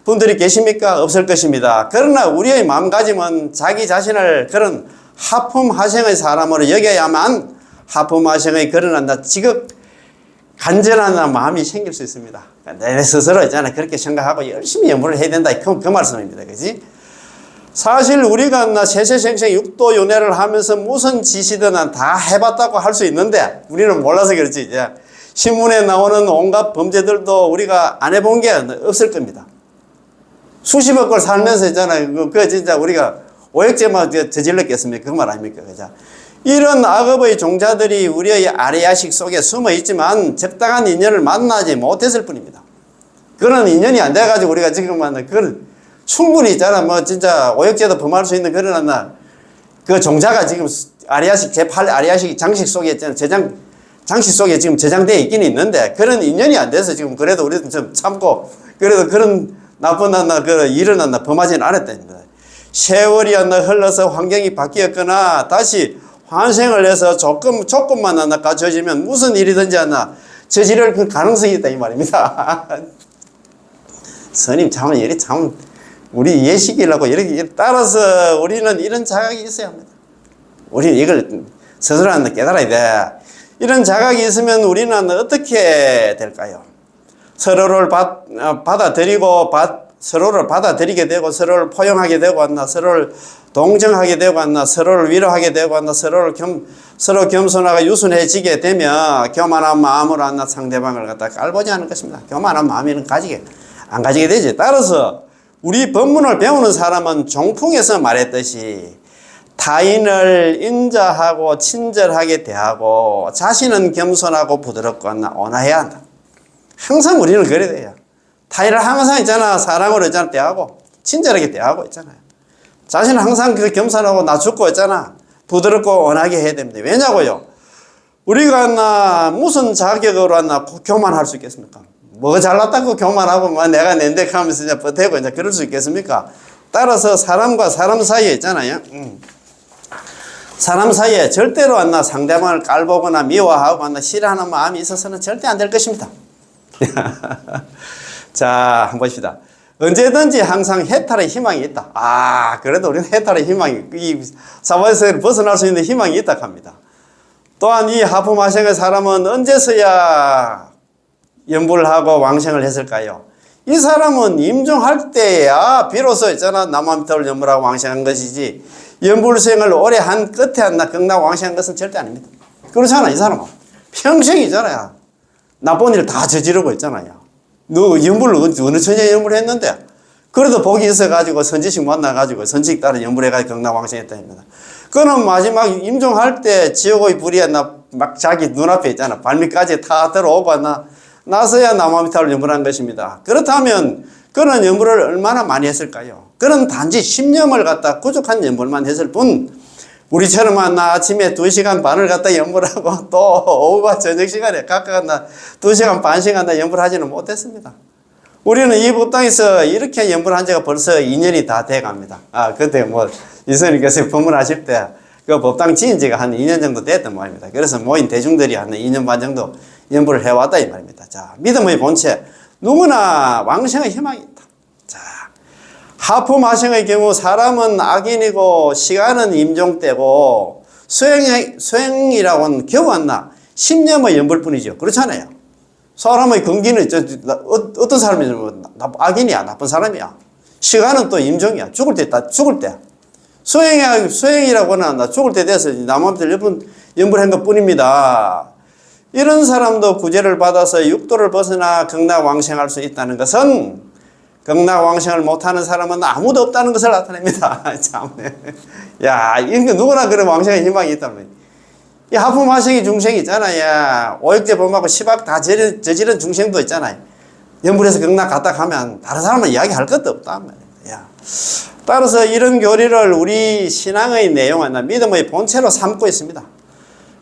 분들이 계십니까? 없을 것입니다. 그러나 우리의 마음가짐은 자기 자신을 그런 하품하생의 사람으로 여겨야만 하품하생의 그런 지극 간절한 마음이 생길 수 있습니다. 내 스스로 있잖아. 그렇게 생각하고 열심히 연구를 해야 된다. 그 말씀입니다. 그지? 사실 우리가 세세생생 육도연애를 하면서 무슨 지시든 다 해봤다고 할 수 있는데 우리는 몰라서 그렇지. 이제 신문에 나오는 온갖 범죄들도 우리가 안 해본 게 없을 겁니다. 수십억 걸 살면서 있잖아요. 그 진짜 우리가 오역죄만 저질렀겠습니까? 그 말 아닙니까? 그죠? 이런 악업의 종자들이 우리의 아래야식 속에 숨어 있지만 적당한 인연을 만나지 못했을 뿐입니다. 그런 인연이 안 돼가지고 우리가 지금 만나, 그건 충분히 있잖아. 뭐 진짜 오역죄도 범할 수 있는 그런 그 종자가 지금 아리아식 제8 아리아식 장식 속에 있잖아. 장식 속에 지금 저장되어 있긴 있는데 그런 인연이 안 돼서 지금 그래도 우리도 좀 참고 그래도 그런 나쁜 일어났나 범하지는 않았답니다. 세월이 흘러서 환경이 바뀌었거나 다시 환생을 해서 조금만 갖춰지면 무슨 일이든지 저지를 그 가능성이 있다 이 말입니다. 스님 참 이리 참 우리 예식이라고 이렇게 따라서 우리는 이런 자각이 있어야 합니다. 우리는 이걸 스스로 깨달아야 돼. 이런 자각이 있으면 우리는 어떻게 될까요? 서로를 받아들이고 서로를 받아들이게 되고 서로를 포용하게 되고 서로를 동정하게 되고 서로를 위로하게 되고 서로 겸손하고 유순해지게 되면 교만한 마음으로 상대방을 갖다 깔보지 않을 것입니다. 교만한 마음이는 안 가지게 되지. 따라서 우리 법문을 배우는 사람은 종풍에서 말했듯이 타인을 인자하고 친절하게 대하고 자신은 겸손하고 부드럽고 온화해야 한다. 항상 우리는 그래야 돼요. 타인을 항상 있잖아. 사랑으로 있잖아. 대하고 친절하게 대하고 있잖아요. 자신은 항상 그 겸손하고 낮추고 있잖아. 부드럽고 온화하게 해야 됩니다. 왜냐고요? 우리가 무슨 자격으로 교만할 수 있겠습니까? 뭐 잘났다고 교만하고 내가 낸데 하면서 이제 버태고 이제 그럴 수 있겠습니까? 따라서 사람과 사람 사이에 있잖아요. 사람 사이에 절대로 상대방을 깔보거나 미워하고 싫어하는 마음이 있어서는 절대 안 될 것입니다. 자, 한번 봅시다. 언제든지 항상 해탈의 희망이 있다. 그래도 우리는 해탈의 희망이, 이 사바에서 벗어날 수 있는 희망이 있다 합니다. 또한 이 하품화생의 사람은 언제서야 연불을 하고 왕생을 했을까요? 이 사람은 임종할 때야 비로소 있잖아. 남한미터를 연불하고 왕생한 것이지 연불생을 오래 한 끝에 극락 왕생한 것은 절대 아닙니다. 그렇잖아. 이 사람은 평생이잖아요. 나쁜 일 다 저지르고 있잖아요. 너 연불을 어느 천년에 연불했는데 그래도 복이 있어가지고 선지식 만나가지고 선지식 따라 연불해가지고 극락왕생했답니다. 그는 마지막 임종할 때 지옥의 불이 막 자기 눈앞에 있잖아. 발밑까지 다 들어오고 나서야 남아미타를 연불한 것입니다. 그렇다면 그는 연불을 얼마나 많이 했을까요? 그는 단지 10년을 갖다 구족한 연불만 했을 뿐 우리처럼 아침에 2시간 반을 갖다 연불하고 또 오후와 저녁 시간에 각각 2시간 반씩 연불하지는 못했습니다. 우리는 이 법당에서 이렇게 연불한 지가 벌써 2년이 다 돼 갑니다. 그때 이선님께서 법문하실 때 그 법당 지은 지가 한 2년 정도 됐던 모양입니다. 그래서 모인 대중들이 한 2년 반 정도 연불을 해왔다 이 말입니다. 자, 믿음의 본체. 누구나 왕생의 희망이 있다. 자, 하품화생의 경우 사람은 악인이고 시간은 임종때고 수행이라고는 겨우 10년의 연불뿐이죠. 그렇잖아요. 사람의 근기는 어떤 사람이냐면 악인이야, 나쁜 사람이야. 시간은 또 임종이야. 죽을 때. 수행이라고는 죽을 때 돼서 남한테 연불한 것 뿐입니다. 이런 사람도 구제를 받아서 육도를 벗어나 극락왕생할 수 있다는 것은 극락왕생을 못하는 사람은 아무도 없다는 것을 나타냅니다. 참, 야, 이거 누구나 그런 왕생의 희망이 있다면. 이 하품화생의 중생이 있잖아요. 오역죄 범하고 시박 다 저지른 중생도 있잖아요. 연불해서 극락 갔다 가면 다른 사람은 이야기할 것도 없단 말이에요. 따라서 이런 교리를 우리 신앙의 내용은 믿음의 본체로 삼고 있습니다.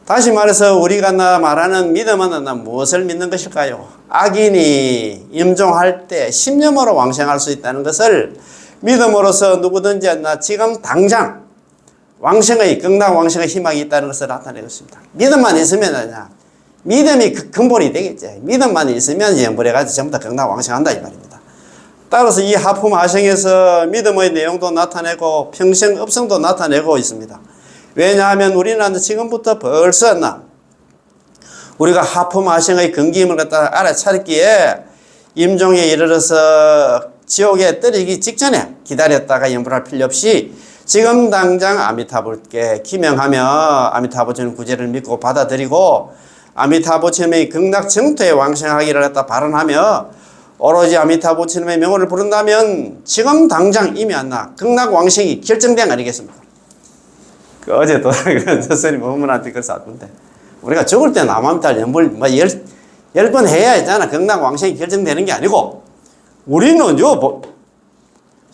다시 말해서 우리가 말하는 믿음은 무엇을 믿는 것일까요? 악인이 임종할 때 10년으로 왕생할 수 있다는 것을 믿음으로써 누구든지 지금 당장 극락 왕생의 희망이 있다는 것을 나타내고 있습니다. 믿음만 있으면 믿음이 근본이 되겠지. 믿음만 있으면 연불해가지고 전부 다 극락 왕생한다 이 말입니다. 따라서 이 하품화생에서 믿음의 내용도 나타내고 평생업성도 나타내고 있습니다. 왜냐하면 우리는 지금부터 벌써 우리가 하품화생의 근기임을 갖다 알아차렸기에 임종에 이르러서 지옥에 떨어지기 직전에 기다렸다가 연불할 필요 없이 지금 당장 아미타불께 기명하며 아미타불 주는 구제를 믿고 받아들이고 아미타부처님의 극락 정토에 왕생하기를 갖다 발언하며 오로지 아미타부처님의 명호를 부른다면 지금 당장 이미 안나 극락 왕생이 결정된 거 아니겠습니까? 어제도 스님 어머니한테 그래서 왔는데 우리가 죽을 때 남아미타 연불 뭐 10번 해야 했잖아. 극락 왕생이 결정되는 게 아니고 우리는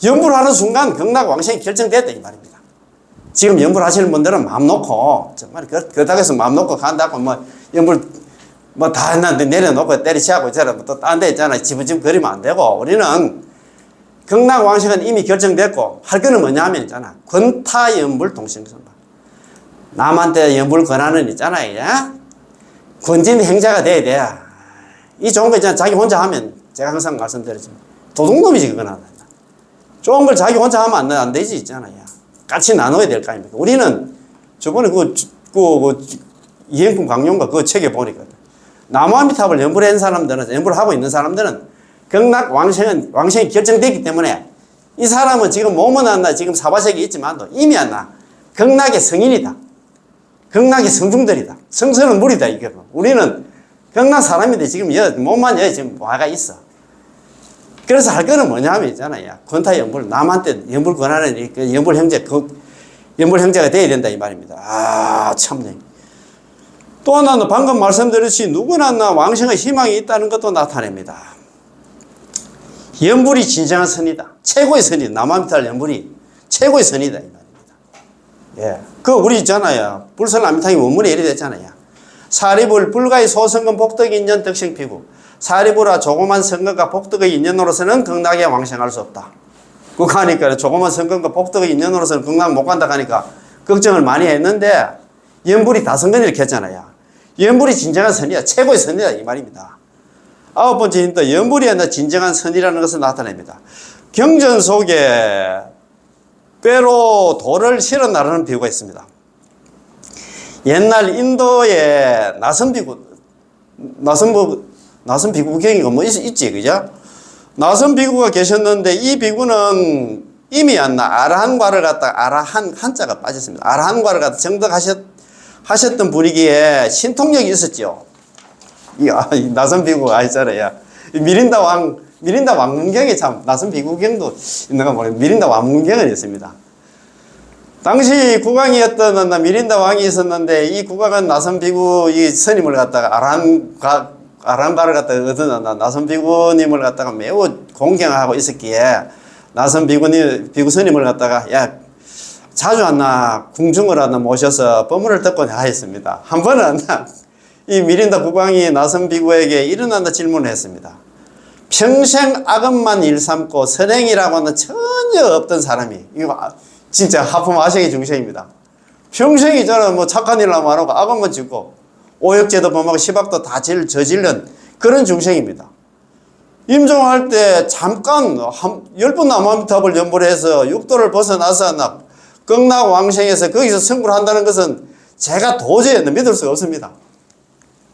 연불하는 순간 극락 왕생이 결정됐다 이 말입니다. 지금 연불하시는 분들은 마음 놓고 정말 그렇다고 해서 마음 놓고 간다고 뭐 연불 뭐 다 했는데 내려놓고 때리치하고 저런 또 딴 데 있잖아. 지부지부 거리면 안 되고 우리는 극락 왕생은 이미 결정됐고 할 거는 뭐냐 하면 있잖아. 권타 연불 동심선바. 남한테 연불 권한은 있잖아요. 권진 행자가 돼야 돼. 이 좋은 거 있잖아. 자기 혼자 하면 제가 항상 말씀드리지만 도둑놈이지 그거는. 좋은 걸 자기 혼자 하면 안 되지 있잖아요. 같이 나눠야 될 거 아닙니까? 우리는 저번에 이행품 강론가 그거 책에 보니까 나무아미탑을 연불한 사람들은 연불하고 있는 사람들은 극락 왕생이 결정됐기 때문에 이 사람은 지금 몸은 안 나 지금 사바sek이 있지만도 이미 안 나. 극락의 성인이다. 극락의 성중들이다. 성선은 물이다 이게. 우리는 극락 사람인데 지금 몸만 지금 와가 있어. 그래서 할 거는 뭐냐 하면 있잖아요. 권타 연불, 남한테 연불 권하는 연불 형제, 연불 형제가 돼야 된다 이 말입니다. 아, 참네. 또 하나는 방금 말씀드렸듯이 누구나 왕생의 희망이 있다는 것도 나타냅니다. 연불이 진정한 선이다. 최고의 선이다. 남아미탈 연불이 최고의 선이다 이 말입니다. 예, 우리 있잖아요. 불설남미탕이 원문에 이래 됐잖아요. 사리불 불가의 소성근 복덕 인연 덕생피구. 사리불아 조그만 성근과 복덕의 인연으로서는 극락에 왕생할 수 없다. 그거 하니까 조그만 성근과 복덕의 인연으로서는 극락 못 간다 하니까 걱정을 많이 했는데 연불이 다성근을 켰잖아요. 연불이 진정한 선이야. 최고의 선이다 이 말입니다. 아홉 번째 힌트, 연불이 진정한 선이라는 것을 나타냅니다. 경전 속에 꾀로 돌을 실어 나르는 비유가 있습니다. 옛날 인도에 나선 비구경이가 뭐 있지, 그죠? 나선 비구가 계셨는데 이 비구는 이미 아라한과를 갖다가 한자가 빠졌습니다. 아라한과를 갖다 정덕하셨던 분이기에 신통력이 있었죠. 이 나선 비구가 있잖아요. 미린다 왕문경에 참 나선 비구경도 있는가 모르겠어요. 미린다 왕문경은 있습니다. 당시 국왕이었던 미린다 왕이 있었는데 이 국왕은 나선 비구 이 스님을 갖다가 아란바를 갖다가 얻은 나선 비구님을 갖다가 매우 공경하고 있었기에 나선 비구 스님을 갖다가 야 자주 궁중을 모셔서 법문을 듣고 하였습니다. 한 번은 이 미린다 국왕이 나선 비구에게 이런 질문을 했습니다. 평생 악업만 일삼고 선행이라고는 전혀 없던 사람이 이거 진짜 하품 아생의 중생입니다. 평생이 저는 착한 일 하면 안 하고 악업만 짓고 오역죄도 범하고 시박도 다 저질른 그런 중생입니다. 임종할 때 잠깐 10번 남아미탑을 연불해서 육도를 벗어나서 극락 왕생에서 거기서 승부를 한다는 것은 제가 도저히 믿을 수가 없습니다.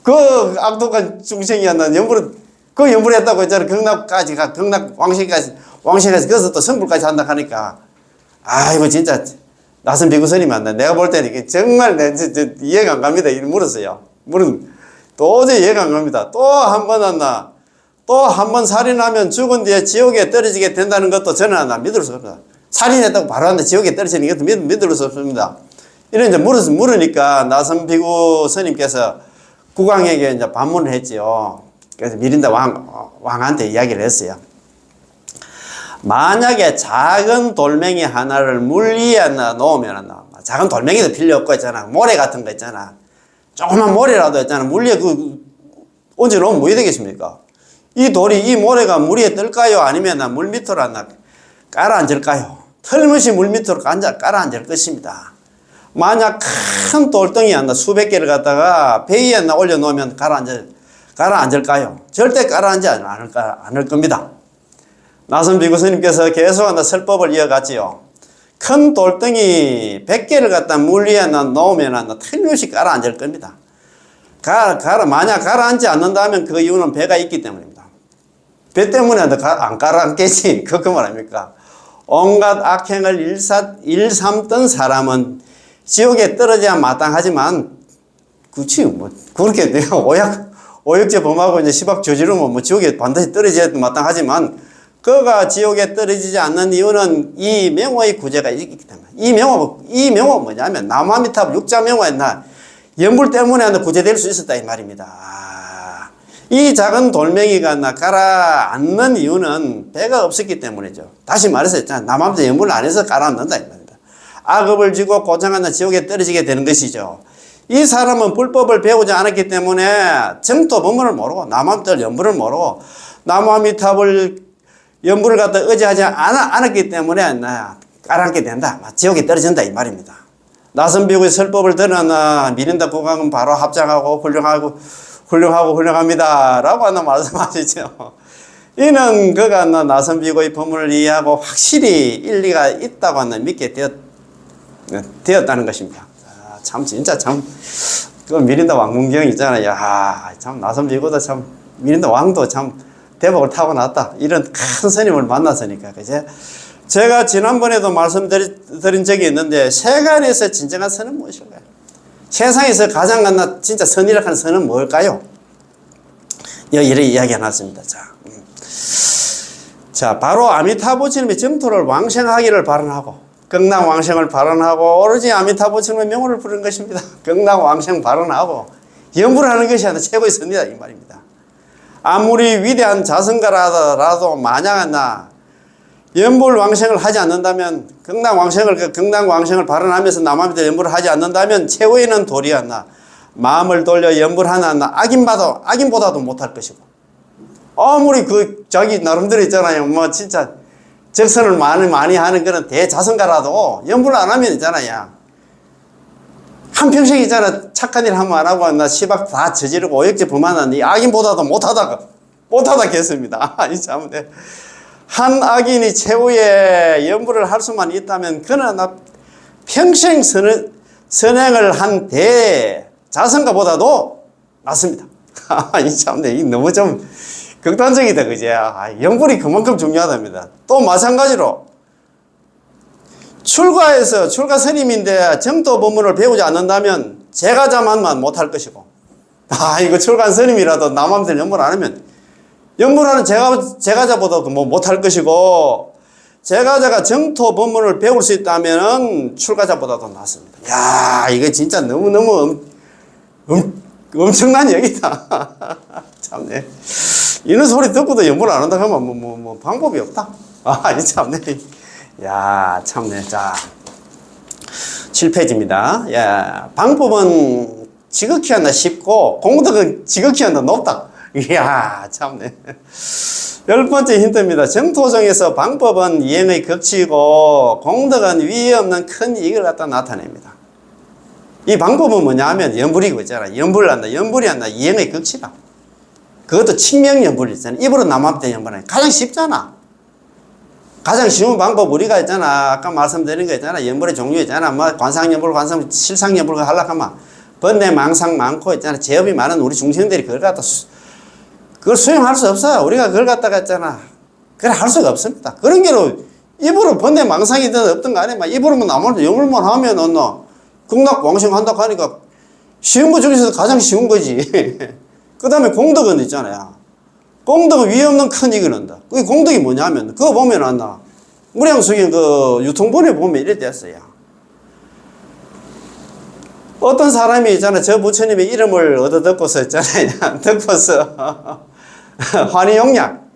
그 악독한 중생이었나 연불했다고 했잖아요. 극락 왕생에서 거기서 또 승부까지 한다 하니까 아이고 진짜 나선 비구선이 만나. 내가 볼 때는 이게 정말 이해가 안 갑니다. 이렇게 물었어요. 도저히 이해가 안 갑니다. 또 한 번 살인하면 죽은 뒤에 지옥에 떨어지게 된다는 것도 저는 믿을 수 없습니다. 살인했다고 바로 지옥에 떨어지는 것도 믿을 수 없습니다. 이런 물으니까 나선 비구 스님께서 국왕에게 이제 반문을 했지요. 그래서 미린다 왕한테 이야기를 했어요. 만약에 작은 돌멩이 하나를 물 위에 놓으면 작은 돌멩이도 필요 없고 있잖아. 모래 같은 거 있잖아. 조그만 모래라도 있잖아. 물 위에 얹어 놓으면 뭐 되겠습니까? 이 모래가 물 위에 뜰까요? 아니면 물 밑으로 깔아앉을까요? 틀림없이 물 밑으로 깔아앉을 것입니다. 만약 큰 돌덩이 수백 개를 갖다가 배 위에 올려놓으면 가라앉을까요? 절대 가라앉지 않을 겁니다. 나선 비구 스님께서 계속 설법을 이어갔지요. 큰 돌덩이 100개를 갖다 물 위에 놓으면 틀림없이 가라앉을 겁니다. 만약 가라앉지 않는다면 그 이유는 배가 있기 때문입니다. 배 때문에 안 가라앉겠지. 그 말입니까? 온갖 악행을 일삼던 사람은 지옥에 떨어져야 마땅하지만 그치, 뭐, 그렇게 내가 오역죄 범하고 이제 시박 저지르면 뭐 지옥에 반드시 떨어져야 마땅하지만, 그가 지옥에 떨어지지 않는 이유는 이 명호의 구제가 있기 때문에. 이 명호가 뭐냐면, 나무아미타불 육자명호에 나 연불 때문에 구제될 수 있었다, 이 말입니다. 이 작은 돌멩이가 나 가라앉는 이유는 배가 없었기 때문이죠. 다시 말해서 나무아미타 연불을 안 해서 가라앉는다, 이 말입니다. 악업을 지고 고장하는 지옥에 떨어지게 되는 것이죠. 이 사람은 불법을 배우지 않았기 때문에 정토 법문을 모르고 나무아미타불 연불을 모르고 나무아미타불 연불을 갖다 의지하지 않았기 때문에 가라앉게 된다. 지옥에 떨어진다 이 말입니다. 나선비구의 설법을 들은 미린다 국왕은 바로 합장하고 훌륭합니다 라고 하는 말씀하시죠. 이는 그가 나선비구의 법문을 이해하고 확실히 일리가 있다고 하는 믿게 되었다는 것입니다. 참 진짜 참 그 미린다 왕문경 있잖아요. 야, 참 나선비구도 참 미린다 왕도 참 대복을 타고났다. 이런 큰 스님을 만났으니까 그제. 제가 지난번에도 말씀드린 적이 있는데 세간에서 진정한 선은 무엇일까요? 세상에서 가장 진짜 선이라고 하는 선은 뭘까요? 이렇게 이야기해놨습니다. 자, 바로 아미타부처님의 정토를 왕생하기를 발언하고 극락왕생을 발언하고 오로지 아미타부처님의 명호를 부르는 것입니다. 극락왕생 발언하고 연불하는 것이 최고의 선이다 이 말입니다. 아무리 위대한 자선가라도 만약 연불왕생을 하지 않는다면 극락왕생을 발언하면서 남아미타 연불을 하지 않는다면 최후에는 도리야 마음을 돌려 연불하는 악인보다도 못할 것이고 아무리 자기 나름대로 있잖아요. 뭐 진짜 적선을 많이 하는 그런 대자선가라도 연불을 안 하면 있잖아요. 한평생 있잖아. 착한 일 한번 안 하고 시박 다 저지르고 오역죄 범하는 이 악인보다도 못하다 겠습니다. 한 악인이 최후에 연불을 할 수만 있다면 그는 평생 선행을 한 대자선가보다도 낫습니다. 이 너무 좀 극단적이다, 그제? 연불이 그만큼 중요하답니다. 또 마찬가지로 출가 스님인데 정토 법문을 배우지 않는다면 제가자만만 못할 것이고, 이거 출가 스님이라도 남한테 연불 안 하면 연불하는 제가자보다 못할 것이고, 제가자가 정토 법문을 배울 수 있다면 출가자보다도 낫습니다. 야, 이거 진짜 너무너무 엄청난 얘기다. 참네. 이런 소리 듣고도 연불 안 한다 하면 방법이 없다. 참네. 야, 참네. 자, 7페이지입니다. 야, 방법은 지극히 쉽고 공덕은 지극히 높다. 이야, 참네. 10번째 힌트입니다. 정토정에서 방법은 이행의 극치고 공덕은 위에 없는 큰 이익을 갖다 나타냅니다. 이 방법은 뭐냐 하면 연불이고 있잖아. 연불이 한다. 이행의 극치다. 그것도 칙명연불 있잖아. 입으로 남한테 연불하는 가장 쉽잖아. 가장 쉬운 방법 우리가 있잖아. 아까 말씀드린 거 있잖아. 연불의 종류 있잖아. 관상연불, 실상연불 하려고 하면 번뇌, 망상 많고 있잖아. 제업이 많은 우리 중생들이 그걸 수용할 수 없어요. 우리가 그걸 갖다가 있잖아. 그걸 할 수가 없습니다. 그런 게로 입으로 번뇌, 망상이든 없든 간에 입으로만 나머지 연불만 하면 극락왕생 한다고 하니까 쉬운 것 중에서도 가장 쉬운 거지. 그 다음에 공덕은 있잖아요. 공덕은 위에 없는 큰 이익을 한다. 그게 공덕이 뭐냐면, 그거 보면 무량수경 유통본에 보면 이래 됐어요. 어떤 사람이 있잖아. 저 부처님의 이름을 얻어 듣고서 있잖아요. 듣고서 환희용약.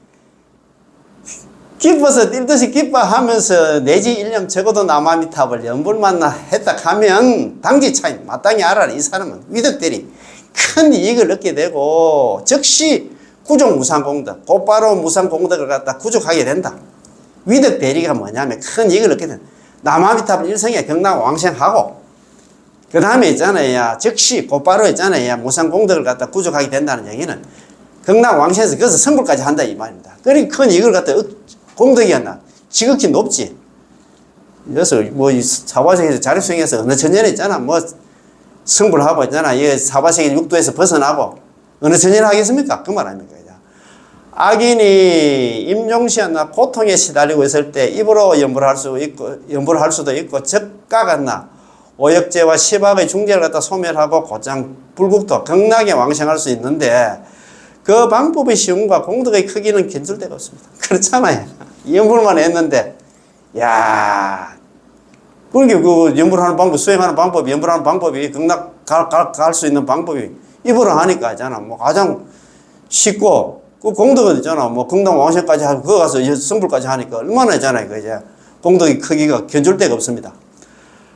기뻐서 뛸듯이 기뻐하면서 내지 일념 적어도 남아미탑을 연불만 했다 하면 당지 차이 마땅히 알아라. 이 사람은 위덕들이 큰 이익을 얻게 되고 즉시 구족 무상공덕, 곧바로 무상공덕을 갖다 구족하게 된다. 위덕 대리가 뭐냐면 큰 이익을 얻게 된다. 남아미탑을 일성에 극락왕생하고 그 다음에 있잖아요. 즉시 곧바로 있잖아요. 무상공덕을 갖다 구족하게 된다는 얘기는 극락왕생에서 거기서 성불까지 한다 이 말입니다. 그러니까 큰 이익을 갖다 공덕이 지극히 높지. 그래서 사바세계에서 자립수행해서 어느 천년에 있잖아. 성불하고 있잖아. 이 사바세계 육도에서 벗어나고 어느 천년을 하겠습니까? 그 말 아닙니까? 악인이 임종시였나 고통에 시달리고 있을 때 입으로 연불할 수도 있고 적가가 오역제와 시박의 중재를 갖다 소멸하고 곧장 불국토 극락에 왕생할 수 있는데 그 방법의 쉬움과 공덕의 크기는 견줄 데가 없습니다. 그렇잖아요. 연불만 했는데 야 그러게 그 연불하는 방법, 수행하는 방법이, 연불하는 방법이 극락 갈 수 있는 방법이 입으로 하니까 있잖아. 뭐 가장 쉽고 그 공덕은 있잖아. 뭐 극락 왕생까지 하고 그거 가서 성불까지 하니까 얼마나 있잖아요. 그 이제 공덕의 크기가 견줄 데가 없습니다.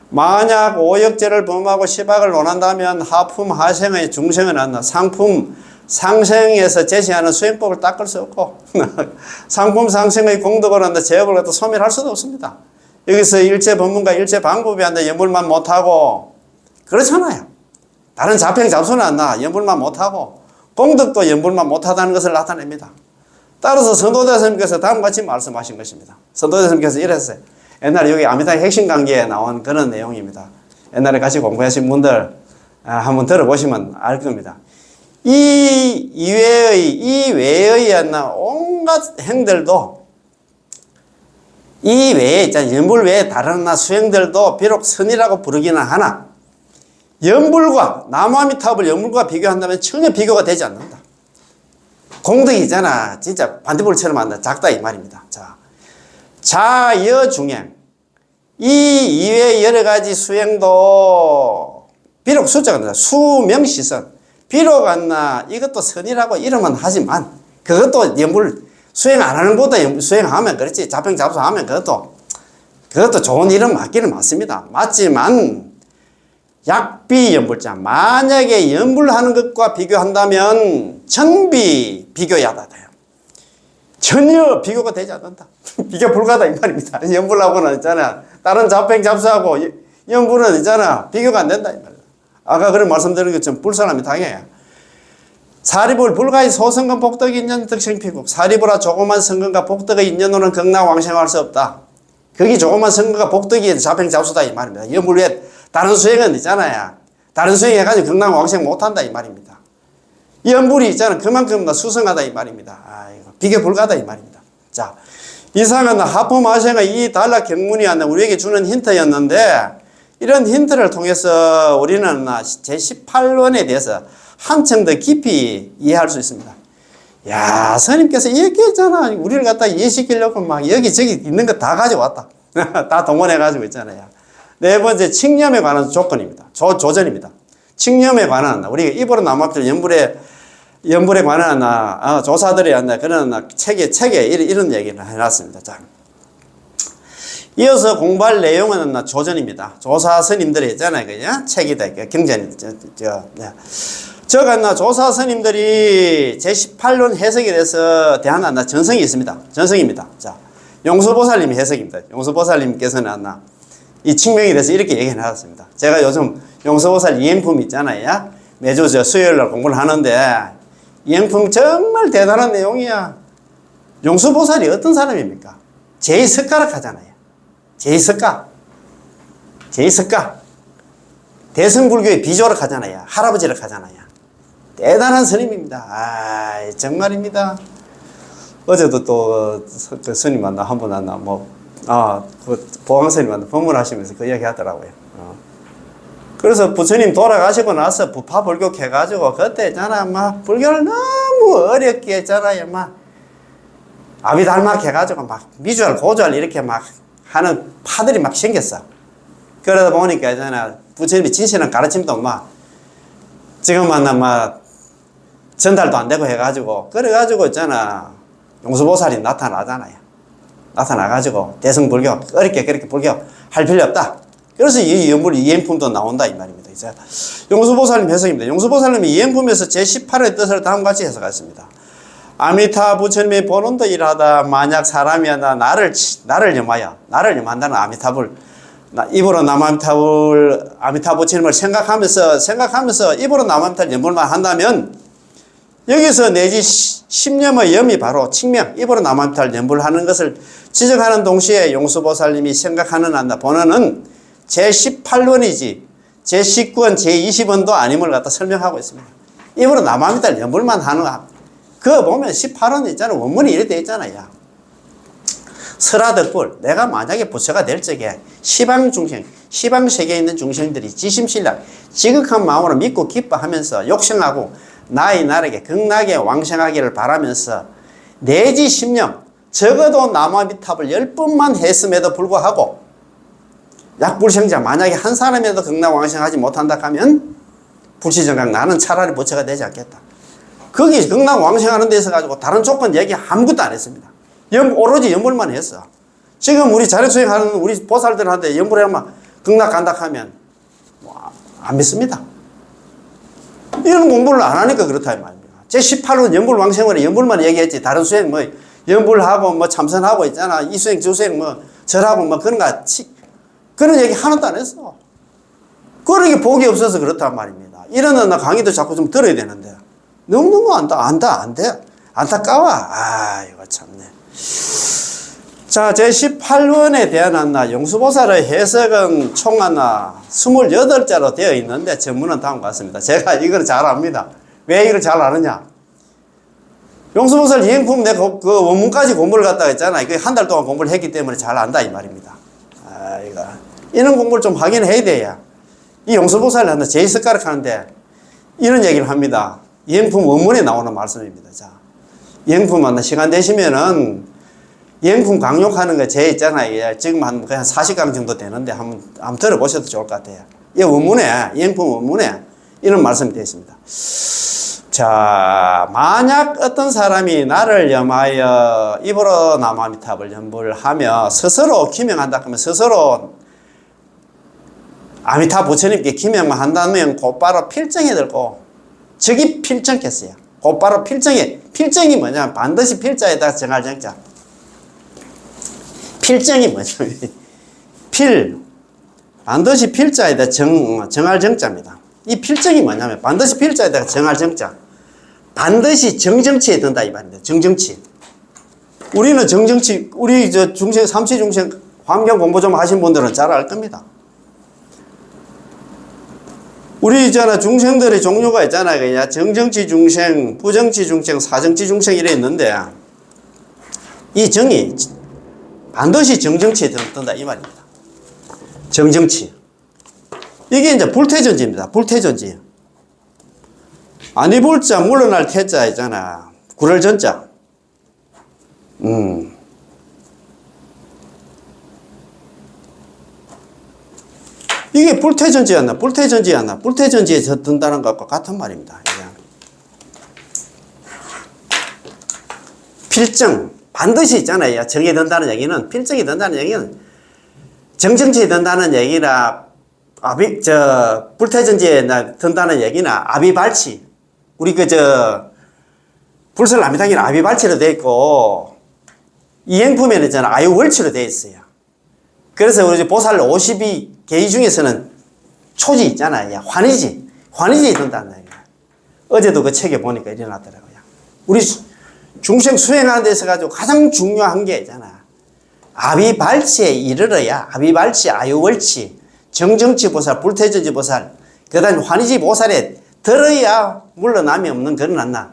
만약 오역제를 범하고 시박을 논한다면 하품 하생의 중생은 안나 상품 상생에서 제시하는 수행법을 닦을 수 없고 상품 상생의 공덕을 한다 제업을 갖다 소멸할 수도 없습니다. 여기서 일체 법문과 일체 방법이 한다 연불만 못하고 그렇잖아요. 다른 잡행 잡수는 안나 연불만 못하고 공덕도 연불만 못하다는 것을 나타냅니다. 따라서 선도대스님께서 다음같이 말씀하신 것입니다. 선도대스님께서 이랬어요. 옛날에 여기 아미타의 핵심 강의에 나온 그런 내용입니다. 옛날에 같이 공부하신 분들 한번 들어보시면 알 겁니다. 이 외의 온갖 행들도 이 외에 있잖아요. 연불 외에 다른 수행들도 비록 선이라고 부르기는 하나 연불과 나무아미타불 연불과 비교한다면 전혀 비교가 되지 않는다. 공덕이잖아. 진짜 반딧불처럼 한다. 작다 이 말입니다. 자여중행 이 이외의 여러 가지 수행도 비록 숫자가 아니라 수명시선 비록 이것도 선이라고 이름은 하지만 그것도 연불 수행 안 하는 것보다 수행하면 그렇지 잡행 잡수하면 그것도 좋은 이름 맞기는 맞습니다. 맞지만 약비연불자 만약에 연불하는 것과 비교한다면 천비 비교야다 돼요. 전혀 비교가 되지 않는다. 비교 불가다 이 말입니다. 연불하고는 있잖아 다른 잡행 잡수하고 연불은 있잖아 비교가 안 된다 이 말이야. 아까 그런 말씀드린 것처럼 불사람이 당해요. 사리불 불가의 소성근 복덕이 인연 득생피국 사리불아 조그만 성근과 복덕의 인연으로는 극락 왕생할 수 없다. 거기 조그만 성근과 복덕이 잡행 잡수다 이 말입니다. 연불 외에 다른 수행은 있잖아요. 다른 수행 해가지고 극락 왕생 못한다 이 말입니다. 연불이 있잖아 그만큼 수성하다 이 말입니다. 아이고 비교 불가다 이 말입니다. 자 이상은 하품하생의 이 단락 경문이 우리에게 주는 힌트였는데 이런 힌트를 통해서 우리는 제18원에 대해서 한층 더 깊이 이해할 수 있습니다. 야, 스님께서 얘기했잖아. 우리를 갖다 이해시키려고 막 여기저기 있는 거 다 가져왔다. 다 동원해가지고 있잖아요. 네 번째, 칙념에 관한 조건입니다. 조전입니다. 칙념에 관한, 우리가 입으로 남합들 연불에 관한 조사들이 그런 책에 이런 얘기를 해놨습니다. 자. 이어서 공부할 내용은 조전입니다. 조사 스님들이 있잖아요. 그죠? 책이다. 경전이. 조사 스님들이 제18론 해석에 대해서 대한 전성이 있습니다. 전성입니다. 자, 용수보살님이 해석입니다. 용수보살님께서는 이 칙명에 대해서 이렇게 얘기해 놨습니다. 제가 요즘 용수보살 이행품 있잖아요. 매주 수요일날 공부를 하는데 이행품 정말 대단한 내용이야. 용수보살이 어떤 사람입니까? 제2석가락 하잖아요. 제2석가. 대승불교의 비조락 하잖아요. 할아버지락 하잖아요. 대단한 스님입니다. 정말입니다. 어제도 또 그 스님 만나 한 분 만나 그 보광스님 만나 법문하시면서 그 이야기 하더라고요. 그래서 부처님 돌아가시고 나서 부파 불교 해가지고 그때 있잖아 막 불교를 너무 어렵게 했잖아요. 막 아비달막 해가지고 막 미주알 고주알 이렇게 막 하는 파들이 막 생겼어. 그러다 보니까 있잖아 부처님이 진실한 가르침도 막 지금은 막 전달도 안 되고 해가지고 그래가지고 있잖아 용수보살이 나타나잖아요. 나타나가지고 대승불교 어렵게 그렇게 불교 할 필요 없다. 그래서 이 이행품도 나온다 이 말입니다. 이제 용수보살님 해석입니다. 용수보살님이 이행품에서 제18의 뜻을 다음같이 해석했습니다. 아미타 부처님의 본원도 일하다 만약 사람이 나를 염한다는 아미타불 입으로 아미타 부처님을 생각하면서 입으로 남아미타를 염불만 한다면 여기서 내지 10념의 염이 바로 칙명 입으로 남아미타를 염불하는 것을 지적하는 동시에 용수보살님이 생각하는 본원은 제18원이지 제19원 제20원도 아님을 갖다 설명하고 있습니다. 입으로 남아미타를 염불만 하는 그거 보면 18원 있잖아. 원문이 이렇게 되어 있잖아요. 설하덕불 내가 만약에 부처가 될 적에 시방중생 시방세계에 있는 중생들이 지심신락 지극한 마음으로 믿고 기뻐하면서 욕심하고 나의 나에게 극락에 왕생하기를 바라면서 내지 10년 적어도 남아미탑을 10번만 했음에도 불구하고 약불생자 만약에 한 사람이라도 극락 왕생하지 못한다 하면 불시정각 나는 차라리 부처가 되지 않겠다. 거기 극락 왕생하는 데 있어 가지고 다른 조건 얘기 아무것도 안 했습니다. 오로지 연불만 했어. 지금 우리 자력수행하는 우리 보살들한테 연불하면 극락 간다 하면 안 믿습니다. 이런 공부를 안 하니까 그렇다 이 말입니다. 제18호 연불 왕생원에 연불만 얘기했지 다른 수행 뭐 연불하고 뭐 참선하고 있잖아. 이수행 저수행 뭐 절하고 뭐 그런 거 그런 얘기 하나도 안 했어. 그러게 복이 없어서 그렇단 말입니다. 이러는 나 강의도 자꾸 좀 들어야 되는데 너무너무 안 돼. 안타까워. 이거 참네. 자, 제18원에 대한 용수보살의 해석은 총 28자로 되어 있는데 전문은 다음과 같습니다. 제가 이걸 잘 압니다. 왜 이걸 잘 아느냐? 용수보살 이행품 내가 그 원문까지 공부를 갖다가 했잖아. 그 한 달 동안 공부를 했기 때문에 잘 안다 이 말입니다. 이런 공부를 좀 하긴 해야 돼요. 이 용수보살을 한다 제2석가락 하는데 이런 얘기를 합니다. 이행품 원문에 나오는 말씀입니다. 자, 이행품 시간 되시면은 이행품 강력하는 거 제 있잖아요. 지금 한 40강 정도 되는데 한번 들어보셔도 좋을 것 같아요. 이 원문에, 이행품 원문에 이런 말씀이 되어 있습니다. 자, 만약 어떤 사람이 나를 염하여 입으로 남아미탑을 연불하며 스스로 기명한다 하면 스스로 아미타 부처님께 기명만 한다면 곧바로 필정에 들고 적이 필정했어요. 곧바로 필정이 뭐냐? 반드시 필자에다 정할 정자. 필정이 뭐죠? 반드시 필자에다 정할 정자입니다. 이 필정이 뭐냐면 반드시 필자에다 정할 정자. 반드시 정정치에 든다 이 말입니다. 정정치. 우리는 정정치, 우리 중생, 삼치 중생 환경 공부 좀 하신 분들은 잘 알 겁니다. 우리 중생들의 종류가 있잖아요. 정정치 중생, 부정치 중생, 사정치 중생 이래 있는데 이 정이 반드시 정정치에 든다 이 말입니다. 정정치. 이게 이제 불태전지입니다. 불태전지. 아니불자 물러날 태자 있잖아. 구럴 전자. 이게 불태전지였나? 불태전지에 든다는 것과 같은 말입니다. 필정. 반드시 있잖아요. 정에 든다는 얘기는, 필정이 든다는 얘기는 정정치에 든다는 얘기나, 불태전지에 든다는 얘기나, 아비발치. 우리 불설남미당에는 아비발치로 되어 있고, 이행품에는 있잖아. 아유월치로 되어 있어요. 그래서 우리 보살 52개의 중에서는 초지 있잖아요. 환희지에 든다는 얘기야. 어제도 그 책에 보니까 일어났더라고요. 우리 중생 수행하는 데 있어가지고 가장 중요한 게 있잖아. 아비발치에 이르러야 아비발치, 아유월치, 정정치 보살, 불태전지 보살, 그 다음에 환희지 보살에 들어야 물러남이 없는 그런 안나.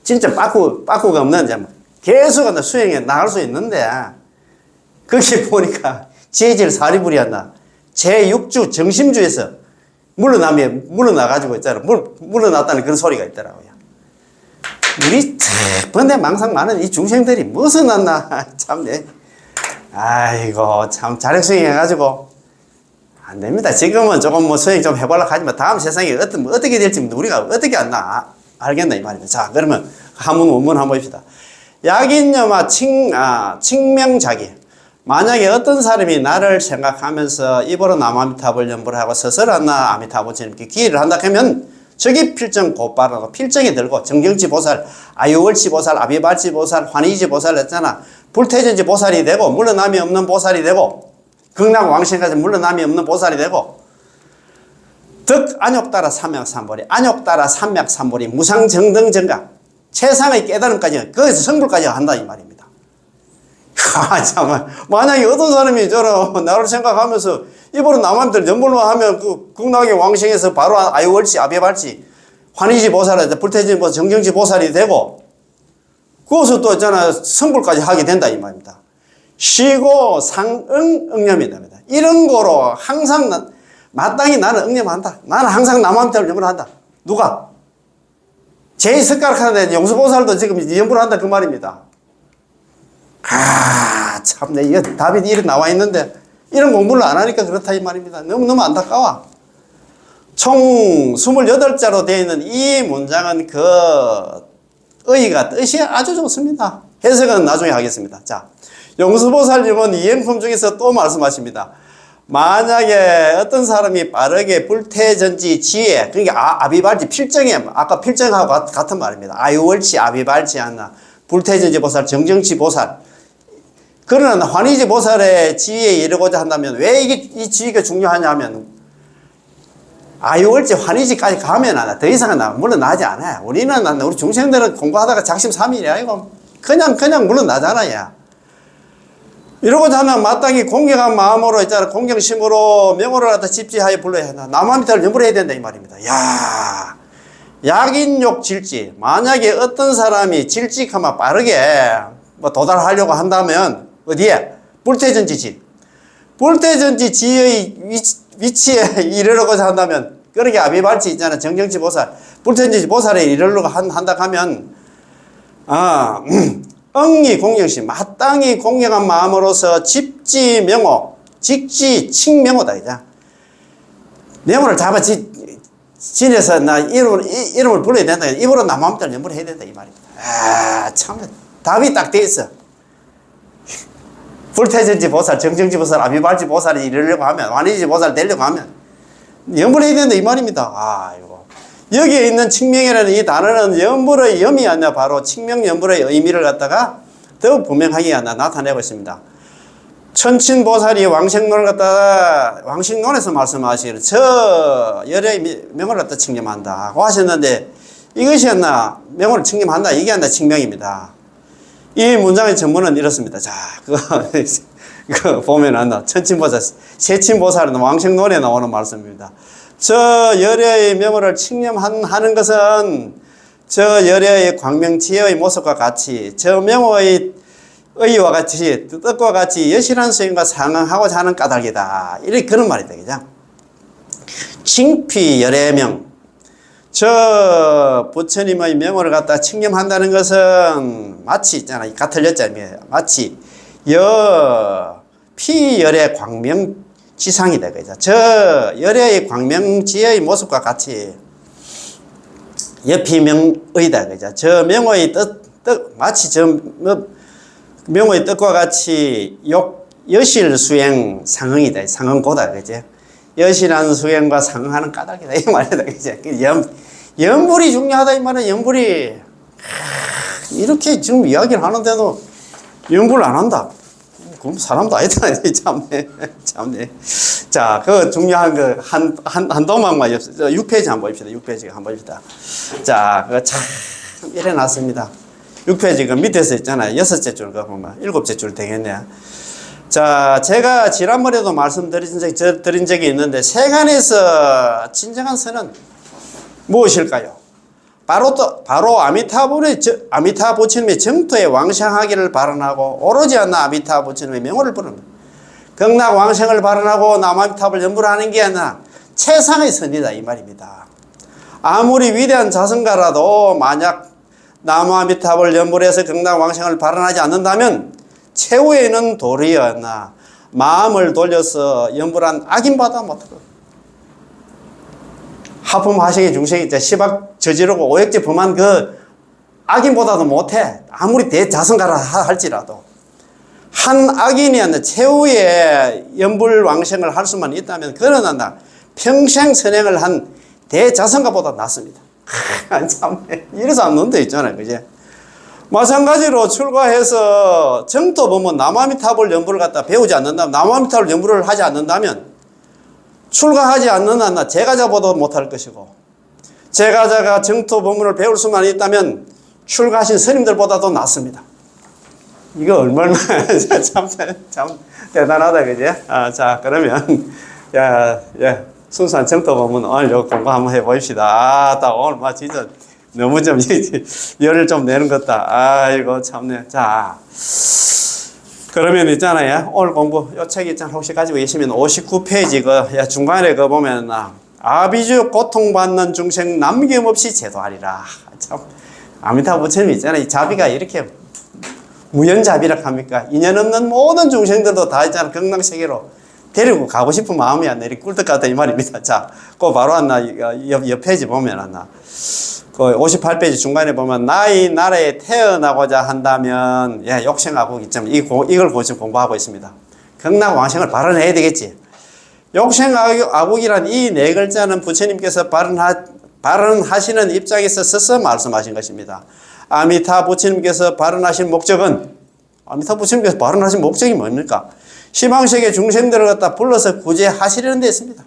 진짜 빠꾸가 없는 계속 수행에 나갈 수 있는데, 거기 보니까 제질 사리불이었나. 제6주 정심주에서 물러나가지고 있잖아. 물러났다는 그런 소리가 있더라고요. 우리 번데 망상 많은 이 중생들이 무슨 났나. 참네. 아이고, 참 자력수행 해가지고. 안 됩니다. 지금은 조금 수행 좀 해보려고 하지만 다음 세상에 어떻게 될지 우리가 어떻게 알겠나 이 말입니다. 자, 그러면 한문 원문 한번 봅시다. 약인여마 칭명자기. 만약에 어떤 사람이 나를 생각하면서 입으로 남아미탑을 연불하고 스스로 아미타 부처님께 기회를 한다 하면 저기 필정 곧바로 필정에 들고 정경치 보살, 아유월치 보살, 아비발치 보살, 환희지 보살 했잖아. 불태전지 보살이 되고 물러남이 없는 보살이 되고 극락 왕생까지 물러남이 없는 보살이 되고 덕 안욕따라 삼맥삼보리, 안욕따라 삼맥삼보리, 무상정등정각, 최상의 깨달음까지 거기서 성불까지 한다 이 말입니다. 참, 만약에 어떤 사람이 나를 생각하면서 입으로 남한테 연불만 하면 그 극락의 왕생에서 바로 아유월치, 아비발치, 환희지 보살, 불태전지 보살, 정경지 보살이 되고 거기서 또 있잖아 성불까지 하게 된다 이 말입니다. 쉬고 상응 응념이 됩니다. 이런 거로 항상 마땅히 나는 응념한다. 나는 항상 남한테를 염불한다. 누가? 제일 습관하는데 용수보살도 지금 염불한다 그 말입니다. 참네. 이거 답이 이렇게 나와 있는데 이런 공부를 안 하니까 그렇다 이 말입니다. 너무너무 안타까워. 총 28자로 되어 있는 이 문장은 그 의의가 뜻이 아주 좋습니다. 해석은 나중에 하겠습니다. 자, 용수보살님은 이행품 중에서 또 말씀하십니다. 만약에 어떤 사람이 빠르게 불태전지 지혜, 그러니까 아비발지 필정에, 아까 필정하고 같은 말입니다. 아유월치 아비발치 하나, 불태전지 보살, 정정치 보살. 그러나 환희지 보살의 지혜에 이르고자 한다면 왜 이 지혜가 중요하냐면 아유월지 환희지까지 가면 더 이상은 물러나지 않아요. 우리 중생들은 공부하다가 작심삼일이 아니고 그냥 물러나잖아요. 이러고자 하면 마땅히 공경한 마음으로 있잖아. 공경심으로 명호를 갖다 집지하여 불러야 한다. 남한미탈을 염불해야 된다 이 말입니다. 야, 약인욕 질지. 만약에 어떤 사람이 질직하면 빠르게 도달하려고 한다면 어디에? 불태전지지. 불태전지 지의 위치에 이르려고자 한다면 그렇게 아비발치 있잖아. 정정치 보살. 불태전지 보살에 이르려고 한다 하면 응리 공경심, 마땅히 공경한 마음으로서 집지 명호, 직지 칭명호다, 이제. 명호를 잡아 지내서 나 이름을 불러야 된다. 입으로 남한테를 연불 해야 된다, 이 말입니다. 참, 답이 딱 돼 있어. 불태전지 보살, 정정지 보살, 아비발지 보살이 이르려고 하면, 완이지 보살 되려고 하면, 연불 해야 된다, 이 말입니다. 이거. 여기에 있는 칭명이라는 이 단어는 염불의 염이 아니라 바로 칭명염불의 의미를 갖다가 더욱 분명하게 나타내고 있습니다. 천친보살이 왕생론을 갖다가 왕생론에서 말씀하시기를 저 열의 명을 갖다 칭념한다 하고 하셨는데 이것이 명을 칭념한다 이게 칭명입니다. 이 문장의 전문은 이렇습니다. 자, 그거 보면 천친보살, 세친보살은 왕생론에 나오는 말씀입니다. 저 열애의 명호를 칭념하는 것은 저 열애의 광명지혜의 모습과 같이 저 명호의 의와 같이 뜻과 같이 여실한 수행과 상응하고자 하는 까닭이다. 이렇게 그런 말이 되겠죠. 칭피 열애명. 저 부처님의 명호를 갖다 칭념한다는 것은 마치 있잖아. 같은 여자입니다. 마치 피열애 광명 지상이다. 그죠? 저 열애의 광명지혜의 모습과 같이 여피명의다. 그죠? 저 명호의 마치 저 명호의 뜻과 같이 여실 수행 상응이다. 상응고다. 그죠? 여실한 수행과 상응하는 까닭이다. 이 말이다. 그죠? 염불이 중요하다. 이 말은 염불이. 이렇게 지금 이야기를 하는데도 염불 안 한다. 그럼 사람도 아니다. 참네. 자, 그 중요한 한 도망만 6페이지 한번 봅시다. 6페이지 한번 봅시다. 자, 그거 참 이래놨습니다. 6페이지 그 밑에서 있잖아요. 6째 줄, 그 보면 7째 줄 되겠네요. 자, 제가 지난번에도 말씀드린 적이 있는데, 세간에서 진정한 선은 무엇일까요? 바로 아미타 부처님의 정토에 왕생하기를 발언하고 오로지 아미타 부처님의 명호를 부릅니다. 극락 왕생을 발언하고 남아미탑을 연불하는 게 아니라 최상의 선이다 이 말입니다. 아무리 위대한 자성가라도 만약 남아미탑을 연불해서 극락 왕생을 발언하지 않는다면 최후에 있는 도리였나 마음을 돌려서 연불한 악인보다 못하고 하품하시기 중생이 시박 저지르고 오역제 범한 그 악인보다도 못해. 아무리 대자성가라 할지라도 한 악인이 아니라 최후의 연불왕생을 할 수만 있다면 그러나 평생 선행을 한 대자성가보다 낫습니다. 참 이래서 안 논데 있잖아요. 그제? 마찬가지로 출가해서 정토 보면 남아미탑을 연불을 갖다 배우지 않는다면 남아미탑을 연불을 하지 않는다면 출가하지 않는 한 제가자보다 못할 것이고 제가자가 정토 법문을 배울 수만 있다면 출가하신 스님들보다도 낫습니다. 이거 얼마나 참 대단하다 그지? 자 그러면 순수한 정토 법문 오늘 요 공부 한번 해봅시다. 딱 오늘 진짜 너무 좀 열을 좀 내는 것 같다. 아이고 참네. 자 그러면 있잖아요. 오늘 공부, 요 책 있잖아. 혹시 가지고 계시면 59페이지 중간에 보면, 아비주 고통받는 중생 남김없이 제도하리라. 참, 아미타 부처님 있잖아요. 이 자비가 이렇게 무연자비라 합니까? 인연 없는 모든 중생들도 다 있잖아. 극락세계로 데리고 가고 싶은 마음이 안 나. 이렇게 꿀떡 같다 이 말입니다. 자, 그 바로 옆 페이지 보면 그 58페이지 중간에 보면 나이 나라에 태어나고자 한다면 욕생아국 있잖아요. 이걸 지금 공부하고 있습니다. 극락왕생을 발언해야 되겠지. 욕생아국이란 이 네 글자는 부처님께서 발언하시는 입장에서 서서 말씀하신 것입니다. 아미타 부처님께서 발언하신 목적은, 아미타 부처님께서 발언하신 목적이 뭡니까? 시방세계 중생들을 갖다 불러서 구제하시려는 데 있습니다.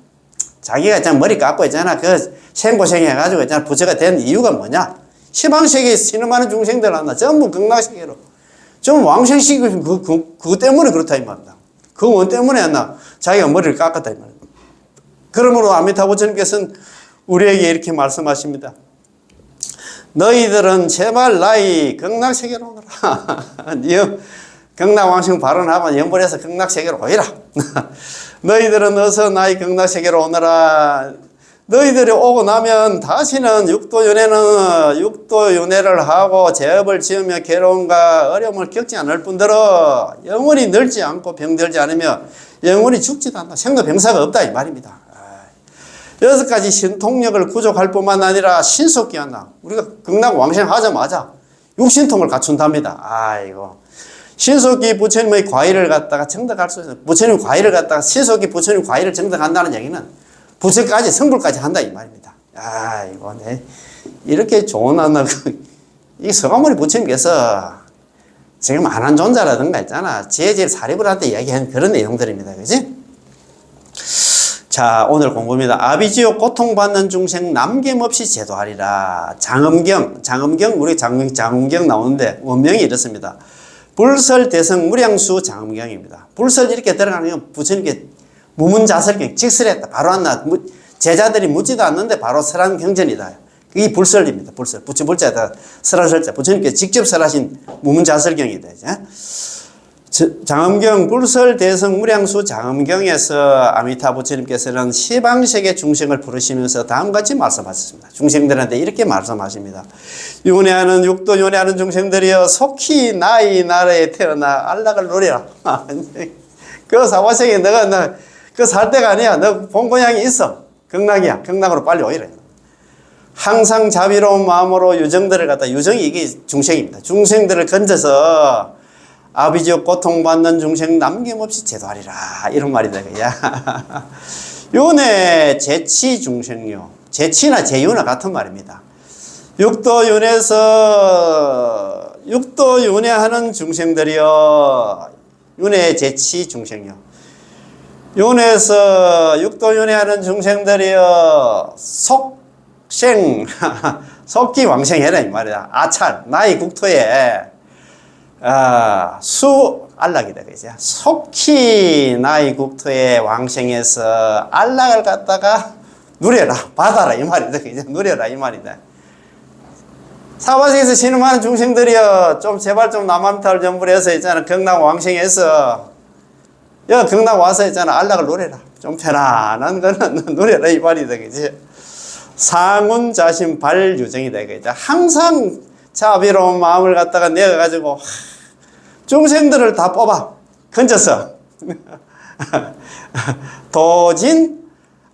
자기가 그냥 머리 깎고 있잖아. 그 생고생 해가지고 있잖아. 부처가 된 이유가 뭐냐? 시방세계에 신음하는 중생들 한다. 전부 극락세계로. 좀 왕생시키고 그거 때문에 그렇다 이 말입니다. 그 원 때문에 했나? 자기가 머리를 깎았다 이 말입니다. 그러므로 아미타 부처님께서는 우리에게 이렇게 말씀하십니다. 너희들은 제발 나의 극락세계로 오너라. 극락왕생 발언하고 연불해서 극락세계로 오이라. 너희들은 어서 나의 극락세계로 오너라. 너희들이 오고 나면 다시는 육도윤회를 하고 죄업을 지으며 괴로움과 어려움을 겪지 않을 뿐더러 영원히 늙지 않고 병들지 않으며 영원히 죽지도 않다. 생로병사가 없다 이 말입니다. 여섯 가지 신통력을 구족할 뿐만 아니라 신속히 한다. 우리가 극락왕생 하자마자 육신통을 갖춘답니다. 아이고. 신속히 부처님의 과의를 갖다가 정득할 수 있어요. 부처님 과의를 갖다가 신속히 부처님 과의를 정득한다는 얘기는 부처까지 성불까지 한다 이 말입니다. 아이고, 네. 이렇게 좋은 이 서가모니 부처님께서 지금 안한 존자라든가 있잖아. 제질 사리불한테 이야기한 그런 내용들입니다. 그지? 자, 오늘 공부입니다. 아비지옥 고통받는 중생 남김없이 제도하리라. 장엄경, 우리 장엄경 나오는데 원명이 이렇습니다. 불설대성 무량수 장엄경입니다. 불설 이렇게 들어가면 부처님께 무문자설경, 직설했다. 바로 한나. 제자들이 묻지도 않는데 바로 설한 경전이다. 그게 불설입니다. 불설. 부처 불자에다 설한 설자. 부처님께 직접 설하신 무문자설경이다. 장엄경 불설대성 무량수 장엄경에서 아미타 부처님께서는 시방세계 중생을 부르시면서 다음같이 말씀하셨습니다. 중생들한테 이렇게 말씀하십니다. 윤회하는 육도 윤회하는 중생들이여 속히 나의 나라에 태어나 안락을 누리라. 그 사화세계 너가 그 살 때가 아니야. 너 본 고향이 있어. 극락이야. 극락으로 빨리 오이라. 항상 자비로운 마음으로 유정들을 갖다, 유정이 이게 중생입니다. 중생들을 건져서 아비지옥 고통받는 중생 남김없이 제도하리라. 이런 말이다. 윤회 제치 중생요. 제치나 제유나 같은 말입니다. 육도윤회에서 육도윤회하는 중생들이여. 윤회 제치 중생요. 윤회에서 육도윤회하는 중생들이여 속생 속기 왕생해라 이 말이야. 아찰 나의 국토에 수 안락이다 그죠. 속히 나의 국토에 왕생해서 안락을 갖다가 누려라 받아라 이 말이다 그죠. 누려라 이 말이다. 사바세에서 신음하는 중생들이여 좀 제발 좀 남한탈 전불해서 있잖아. 극락 왕생해서 극락 와서 있잖아. 안락을 누려라. 좀 편안한 거는 누려라 이 말이다 그지. 상운자심 발유정이다 그죠. 항상 자비로운 마음을 갖다가 내어가지고 중생들을 다 뽑아 건져서 도진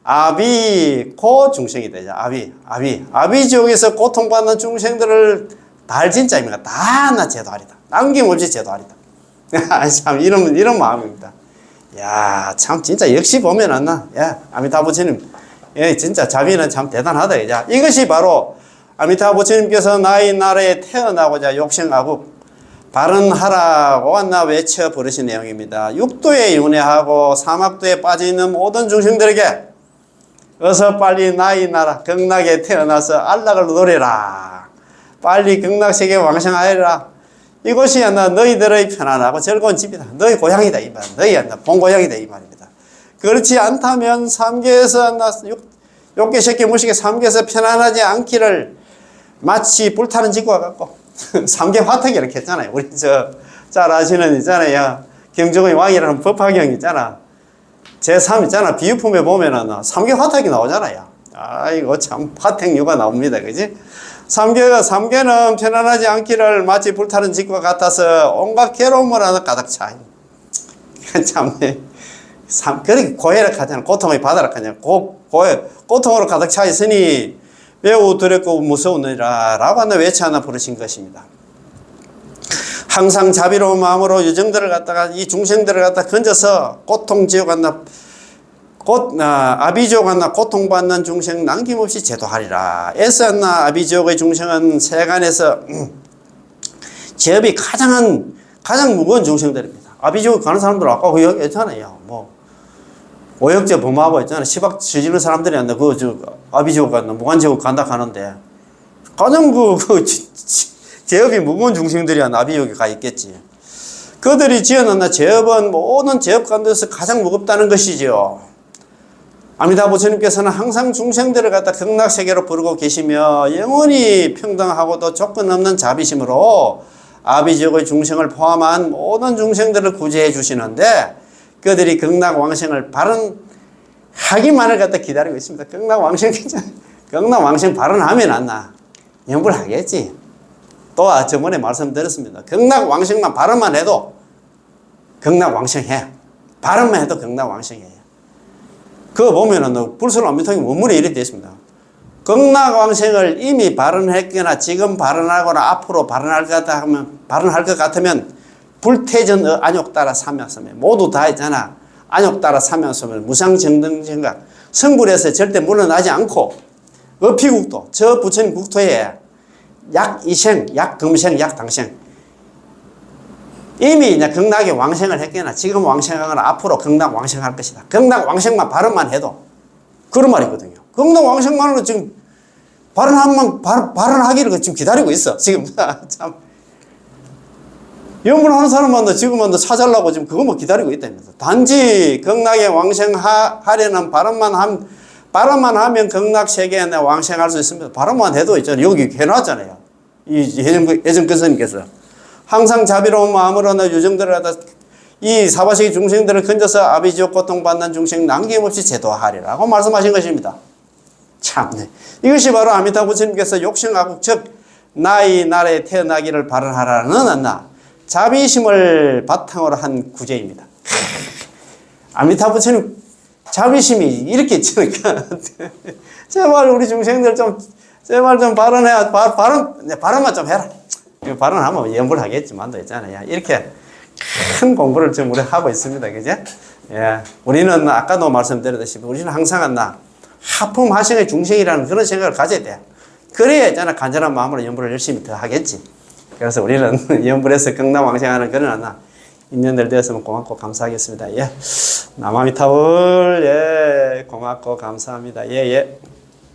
아비고 중생이 되죠. 아비지옥에서 고통받는 중생들을 달진짜입니다. 다 나 제도하리다. 남김없이 제도하리다. 참 이런 마음입니다. 야, 참 진짜 역시 보면은 아미타 부처님 진짜 자비는 참 대단하다. 이것이 바로 아미타 부처님께서 나의 나라에 태어나고자 욕생하고 발언하라고 한나 외쳐 부르신 내용입니다. 육도에 윤회하고 사막도에 빠져있는 모든 중생들에게 어서 빨리 나의 나라 극락에 태어나서 안락을 누리라. 빨리 극락세계에 왕생하여라. 이것이 너희들의 편안하고 즐거운 집이다. 너희 고향이다 이 말. 너희 본 고향이다 이 말입니다. 그렇지 않다면 삼계에서 욕계 새끼 무식에 삼계에서 편안하지 않기를 마치 불타는 지구와 같고 삼계 화택 이렇게 했잖아요. 우리 잘 아시는 있잖아요. 경종의 왕이라는 법화경 있잖아. 제3 있잖아. 비유품에 보면은 삼계 화택이 나오잖아요. 아이고, 참, 화택류가 나옵니다. 그지? 삼계는 편안하지 않기를 마치 불타는 집과 같아서 온갖 괴로움을 하나 가득 차. 참네. 그렇게 고해를 하잖아. 고통의 바다라 하잖아. 고통으로 가득 차 있으니 매우 두렵고 무서우니라 라고 하나 외치 하나 부르신 것입니다. 항상 자비로운 마음으로 유정들을 갖다가 이 중생들을 갖다 건져서 고통지옥 갔나 아비지옥 갔나 고통받는 중생 남김없이 제도하리라. 애쓰나 아비지옥의 중생은 세간에서 죄업이 가장 무거운 중생들입니다. 아비지옥 가는 사람들 아까 그 얘기 했잖아요. 뭐 오역죄 범하고 있잖아. 시박 저지르는 사람들이 안다. 아비지옥 간다, 무관지옥 간다 하는데 가장 죄업이 무거운 중생들이 아비지옥에 가 있겠지. 그들이 지어놨나 죄업은 모든 죄업 가운데서 가장 무겁다는 것이죠. 아미타 부처님께서는 항상 중생들을 갖다 극락세계로 부르고 계시며 영원히 평등하고도 조건 없는 자비심으로 아비지옥의 중생을 포함한 모든 중생들을 구제해 주시는데 그들이 극락왕생을 발언하기만을 갖다 기다리고 있습니다. 극락왕생 발언하면 안 나. 연불 하겠지. 또 저번에 말씀드렸습니다. 극락왕생만 발언만 해도 극락왕생해. 발언만 해도 극락왕생해. 그거 보면은 불설암미통이 원문에 이렇게 되어 있습니다. 극락왕생을 이미 발언했거나 지금 발언하거나 앞으로 발언할 것 같으면 불태전 안욕 따라 삼야섬에 모두 다 있잖아. 안욕 따라 삼야섬에 무상정등생각 성불에서 절대 물러나지 않고 어피국도 저 부처님 국토에 약이생, 약금생, 약당생 이미 이제 극락에 왕생을 했거나 지금 왕생하거나 앞으로 극락 왕생할 것이다. 극락 왕생만 발언만 해도 그런 말이거든요. 극락 왕생만으로 지금 발언하기를 지금 기다리고 있어. 지금 참 연분하는 사람만 지금만 찾으려고 지금 그것만 기다리고 있다면서. 단지 극락에 왕생하려는 발언만 하면 극락 세계에 왕생할 수 있습니다. 발언만 해도 있잖아요. 여기 해놨잖아요. 이 예전께서님께서. 항상 자비로운 마음으로 유정들을 하다 이 사바세계 중생들을 건져서 아비지옥 고통받는 중생 남김없이 제도하리라고 말씀하신 것입니다. 참네. 이것이 바로 아미타 부처님께서 욕심하고 즉 나의 나라에 태어나기를 바라라는 자비심을 바탕으로 한 구제입니다. 아미타 부처님 자비심이 이렇게 있으니까 제발 우리 중생들 제발 좀 발언만 좀 해라. 발언하면 연불하겠지만도 있잖아요. 이렇게 큰 공부를 지금 우리 하고 있습니다. 그죠? 예. 우리는 아까도 말씀드렸듯이 우리는 항상 하품하시는 중생이라는 그런 생각을 가져야 돼. 그래야 있잖아. 간절한 마음으로 연불을 열심히 더 하겠지. 그래서 우리는 연불에서 극락왕생하는 그런 인연들 되었으면 고맙고 감사하겠습니다. 예. 남아미타불, 예. 고맙고 감사합니다. 예, 예.